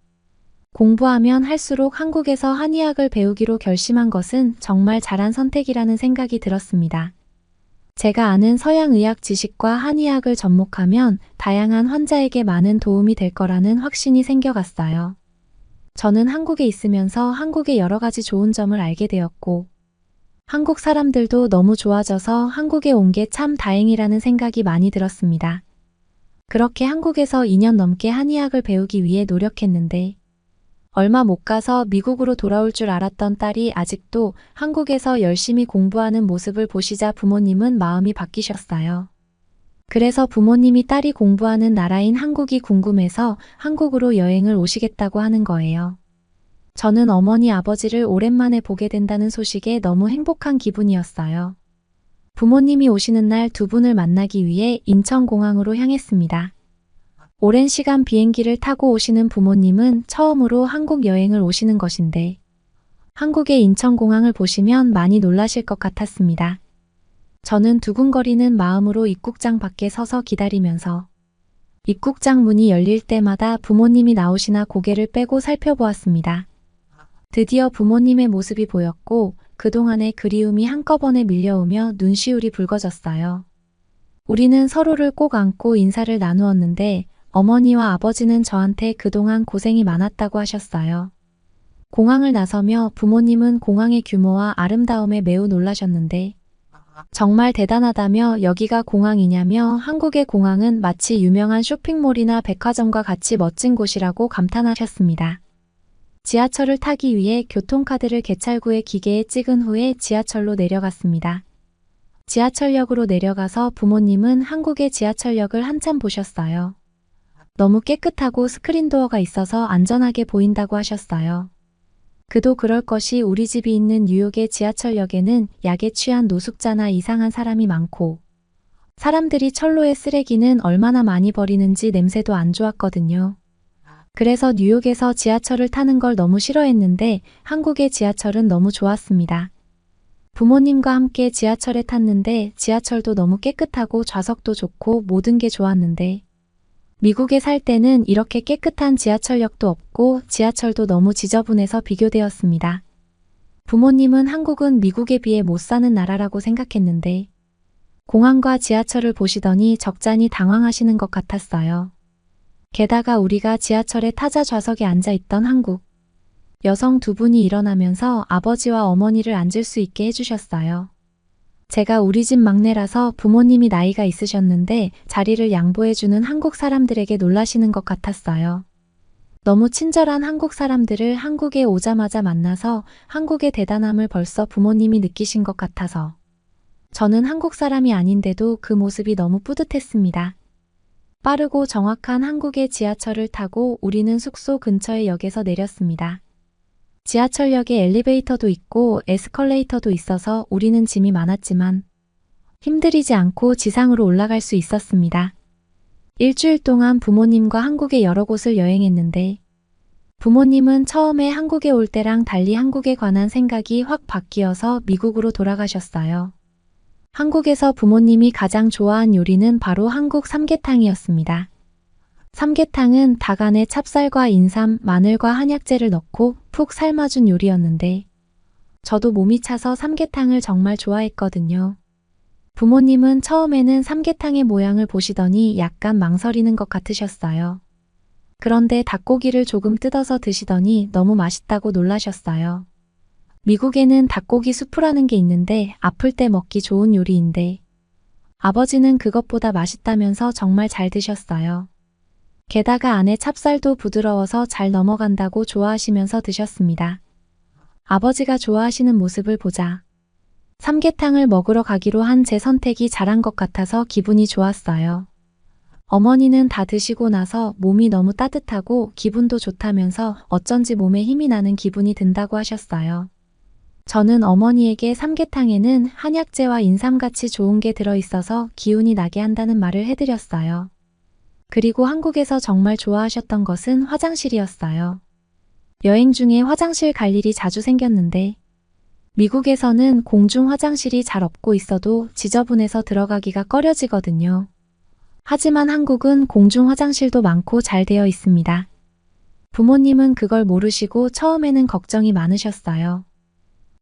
공부하면 할수록 한국에서 한의학을 배우기로 결심한 것은 정말 잘한 선택이라는 생각이 들었습니다. 제가 아는 서양의학 지식과 한의학을 접목하면 다양한 환자에게 많은 도움이 될 거라는 확신이 생겨갔어요. 저는 한국에 있으면서 한국의 여러 가지 좋은 점을 알게 되었고, 한국 사람들도 너무 좋아져서 한국에 온 게 참 다행이라는 생각이 많이 들었습니다. 그렇게 한국에서 2년 넘게 한의학을 배우기 위해 노력했는데, 얼마 못 가서 미국으로 돌아올 줄 알았던 딸이 아직도 한국에서 열심히 공부하는 모습을 보시자 부모님은 마음이 바뀌셨어요. 그래서 부모님이 딸이 공부하는 나라인 한국이 궁금해서 한국으로 여행을 오시겠다고 하는 거예요. 저는 어머니 아버지를 오랜만에 보게 된다는 소식에 너무 행복한 기분이었어요. 부모님이 오시는 날 두 분을 만나기 위해 인천공항으로 향했습니다. 오랜 시간 비행기를 타고 오시는 부모님은 처음으로 한국 여행을 오시는 것인데 한국의 인천공항을 보시면 많이 놀라실 것 같았습니다. 저는 두근거리는 마음으로 입국장 밖에 서서 기다리면서 입국장 문이 열릴 때마다 부모님이 나오시나 고개를 빼고 살펴보았습니다. 드디어 부모님의 모습이 보였고 그동안의 그리움이 한꺼번에 밀려오며 눈시울이 붉어졌어요. 우리는 서로를 꼭 안고 인사를 나누었는데 어머니와 아버지는 저한테 그동안 고생이 많았다고 하셨어요. 공항을 나서며 부모님은 공항의 규모와 아름다움에 매우 놀라셨는데 정말 대단하다며 여기가 공항이냐며 한국의 공항은 마치 유명한 쇼핑몰이나 백화점과 같이 멋진 곳이라고 감탄하셨습니다. 지하철을 타기 위해 교통카드를 개찰구의 기계에 찍은 후에 지하철로 내려갔습니다. 지하철역으로 내려가서 부모님은 한국의 지하철역을 한참 보셨어요. 너무 깨끗하고 스크린도어가 있어서 안전하게 보인다고 하셨어요. 그도 그럴 것이 우리 집이 있는 뉴욕의 지하철역에는 약에 취한 노숙자나 이상한 사람이 많고 사람들이 철로에 쓰레기는 얼마나 많이 버리는지 냄새도 안 좋았거든요. 그래서 뉴욕에서 지하철을 타는 걸 너무 싫어했는데 한국의 지하철은 너무 좋았습니다. 부모님과 함께 지하철에 탔는데 지하철도 너무 깨끗하고 좌석도 좋고 모든 게 좋았는데 미국에 살 때는 이렇게 깨끗한 지하철역도 없고 지하철도 너무 지저분해서 비교되었습니다. 부모님은 한국은 미국에 비해 못 사는 나라라고 생각했는데 공항과 지하철을 보시더니 적잖이 당황하시는 것 같았어요. 게다가 우리가 지하철의 타자 좌석에 앉아 있던 한국 여성 두 분이 일어나면서 아버지와 어머니를 앉을 수 있게 해주셨어요. 제가 우리 집 막내라서 부모님이 나이가 있으셨는데 자리를 양보해주는 한국 사람들에게 놀라시는 것 같았어요. 너무 친절한 한국 사람들을 한국에 오자마자 만나서 한국의 대단함을 벌써 부모님이 느끼신 것 같아서 저는 한국 사람이 아닌데도 그 모습이 너무 뿌듯했습니다. 빠르고 정확한 한국의 지하철을 타고 우리는 숙소 근처의 역에서 내렸습니다. 지하철역에 엘리베이터도 있고 에스컬레이터도 있어서 우리는 짐이 많았지만 힘들이지 않고 지상으로 올라갈 수 있었습니다. 일주일 동안 부모님과 한국의 여러 곳을 여행했는데 부모님은 처음에 한국에 올 때랑 달리 한국에 관한 생각이 확 바뀌어서 미국으로 돌아가셨어요. 한국에서 부모님이 가장 좋아한 요리는 바로 한국 삼계탕이었습니다. 삼계탕은 닭 안에 찹쌀과 인삼, 마늘과 한약재를 넣고 푹 삶아준 요리였는데 저도 몸이 차서 삼계탕을 정말 좋아했거든요. 부모님은 처음에는 삼계탕의 모양을 보시더니 약간 망설이는 것 같으셨어요. 그런데 닭고기를 조금 뜯어서 드시더니 너무 맛있다고 놀라셨어요. 미국에는 닭고기 수프라는 게 있는데 아플 때 먹기 좋은 요리인데 아버지는 그것보다 맛있다면서 정말 잘 드셨어요. 게다가 안에 찹쌀도 부드러워서 잘 넘어간다고 좋아하시면서 드셨습니다. 아버지가 좋아하시는 모습을 보자 삼계탕을 먹으러 가기로 한 제 선택이 잘한 것 같아서 기분이 좋았어요. 어머니는 다 드시고 나서 몸이 너무 따뜻하고 기분도 좋다면서 어쩐지 몸에 힘이 나는 기분이 든다고 하셨어요. 저는 어머니에게 삼계탕에는 한약재와 인삼같이 좋은 게 들어있어서 기운이 나게 한다는 말을 해드렸어요. 그리고 한국에서 정말 좋아하셨던 것은 화장실이었어요. 여행 중에 화장실 갈 일이 자주 생겼는데 미국에서는 공중 화장실이 잘 없고 있어도 지저분해서 들어가기가 꺼려지거든요. 하지만 한국은 공중 화장실도 많고 잘 되어 있습니다. 부모님은 그걸 모르시고 처음에는 걱정이 많으셨어요.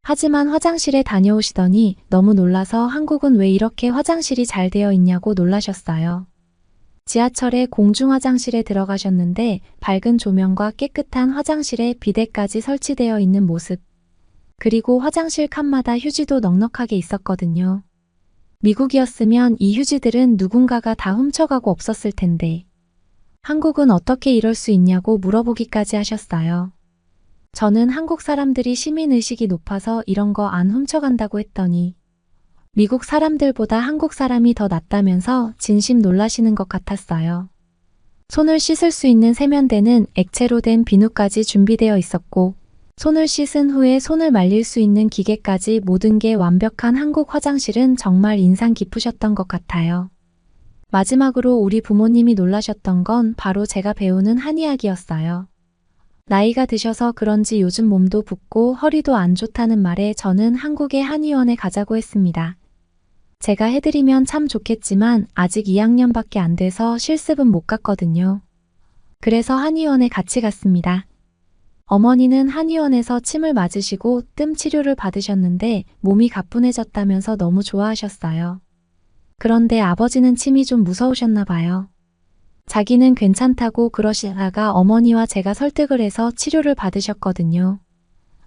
하지만 화장실에 다녀오시더니 너무 놀라서 한국은 왜 이렇게 화장실이 잘 되어 있냐고 놀라셨어요. 지하철에 공중 화장실에 들어가셨는데 밝은 조명과 깨끗한 화장실에 비데까지 설치되어 있는 모습. 그리고 화장실 칸마다 휴지도 넉넉하게 있었거든요. 미국이었으면 이 휴지들은 누군가가 다 훔쳐가고 없었을 텐데. 한국은 어떻게 이럴 수 있냐고 물어보기까지 하셨어요. 저는 한국 사람들이 시민의식이 높아서 이런 거 안 훔쳐간다고 했더니 미국 사람들보다 한국 사람이 더 낫다면서 진심 놀라시는 것 같았어요. 손을 씻을 수 있는 세면대는 액체로 된 비누까지 준비되어 있었고 손을 씻은 후에 손을 말릴 수 있는 기계까지 모든 게 완벽한 한국 화장실은 정말 인상 깊으셨던 것 같아요. 마지막으로 우리 부모님이 놀라셨던 건 바로 제가 배우는 한의학이었어요. 나이가 드셔서 그런지 요즘 몸도 붓고 허리도 안 좋다는 말에 저는 한국의 한의원에 가자고 했습니다. 제가 해드리면 참 좋겠지만 아직 2학년밖에 안 돼서 실습은 못 갔거든요. 그래서 한의원에 같이 갔습니다. 어머니는 한의원에서 침을 맞으시고 뜸 치료를 받으셨는데 몸이 가뿐해졌다면서 너무 좋아하셨어요. 그런데 아버지는 침이 좀 무서우셨나 봐요. 자기는 괜찮다고 그러시다가 어머니와 제가 설득을 해서 치료를 받으셨거든요.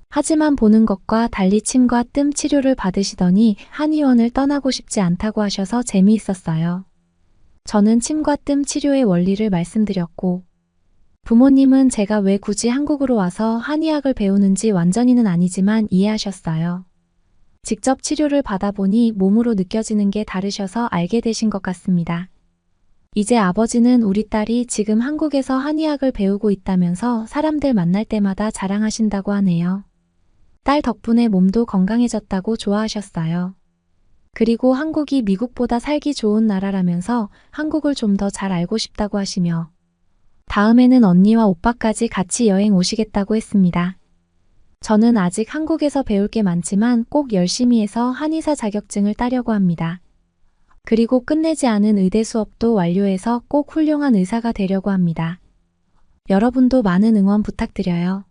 하지만 보는 것과 달리 침과 뜸 치료를 받으시더니 한의원을 떠나고 싶지 않다고 하셔서 재미있었어요. 저는 침과 뜸 치료의 원리를 말씀드렸고 부모님은 제가 왜 굳이 한국으로 와서 한의학을 배우는지 완전히는 아니지만 이해하셨어요. 직접 치료를 받아보니 몸으로 느껴지는 게 다르셔서 알게 되신 것 같습니다. 이제 아버지는 우리 딸이 지금 한국에서 한의학을 배우고 있다면서 사람들 만날 때마다 자랑하신다고 하네요. 딸 덕분에 몸도 건강해졌다고 좋아하셨어요. 그리고 한국이 미국보다 살기 좋은 나라라면서 한국을 좀 더 잘 알고 싶다고 하시며 다음에는 언니와 오빠까지 같이 여행 오시겠다고 했습니다. 저는 아직 한국에서 배울 게 많지만 꼭 열심히 해서 한의사 자격증을 따려고 합니다. 그리고 끝내지 않은 의대 수업도 완료해서 꼭 훌륭한 의사가 되려고 합니다. 여러분도 많은 응원 부탁드려요.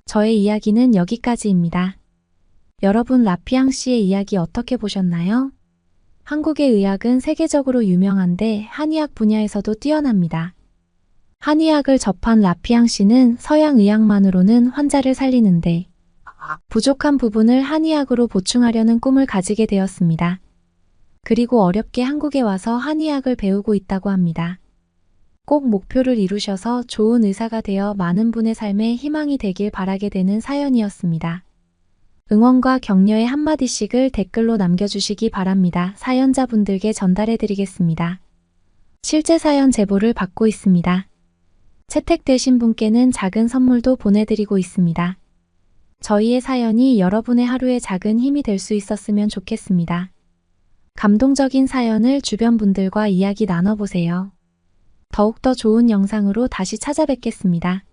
저의 이야기는 여기까지입니다. 여러분 라피앙 씨의 이야기 어떻게 보셨나요? 한국의 의학은 세계적으로 유명한데 한의학 분야에서도 뛰어납니다. 한의학을 접한 라피앙 씨는 서양 의학만으로는 환자를 살리는데 부족한 부분을 한의학으로 보충하려는 꿈을 가지게 되었습니다. 그리고 어렵게 한국에 와서 한의학을 배우고 있다고 합니다. 꼭 목표를 이루셔서 좋은 의사가 되어 많은 분의 삶에 희망이 되길 바라게 되는 사연이었습니다. 응원과 격려의 한마디씩을 댓글로 남겨주시기 바랍니다. 사연자분들께 전달해드리겠습니다. 실제 사연 제보를 받고 있습니다. 채택되신 분께는 작은 선물도 보내드리고 있습니다. 저희의 사연이 여러분의 하루에 작은 힘이 될 수 있었으면 좋겠습니다. 감동적인 사연을 주변 분들과 이야기 나눠보세요. 더욱더 좋은 영상으로 다시 찾아뵙겠습니다.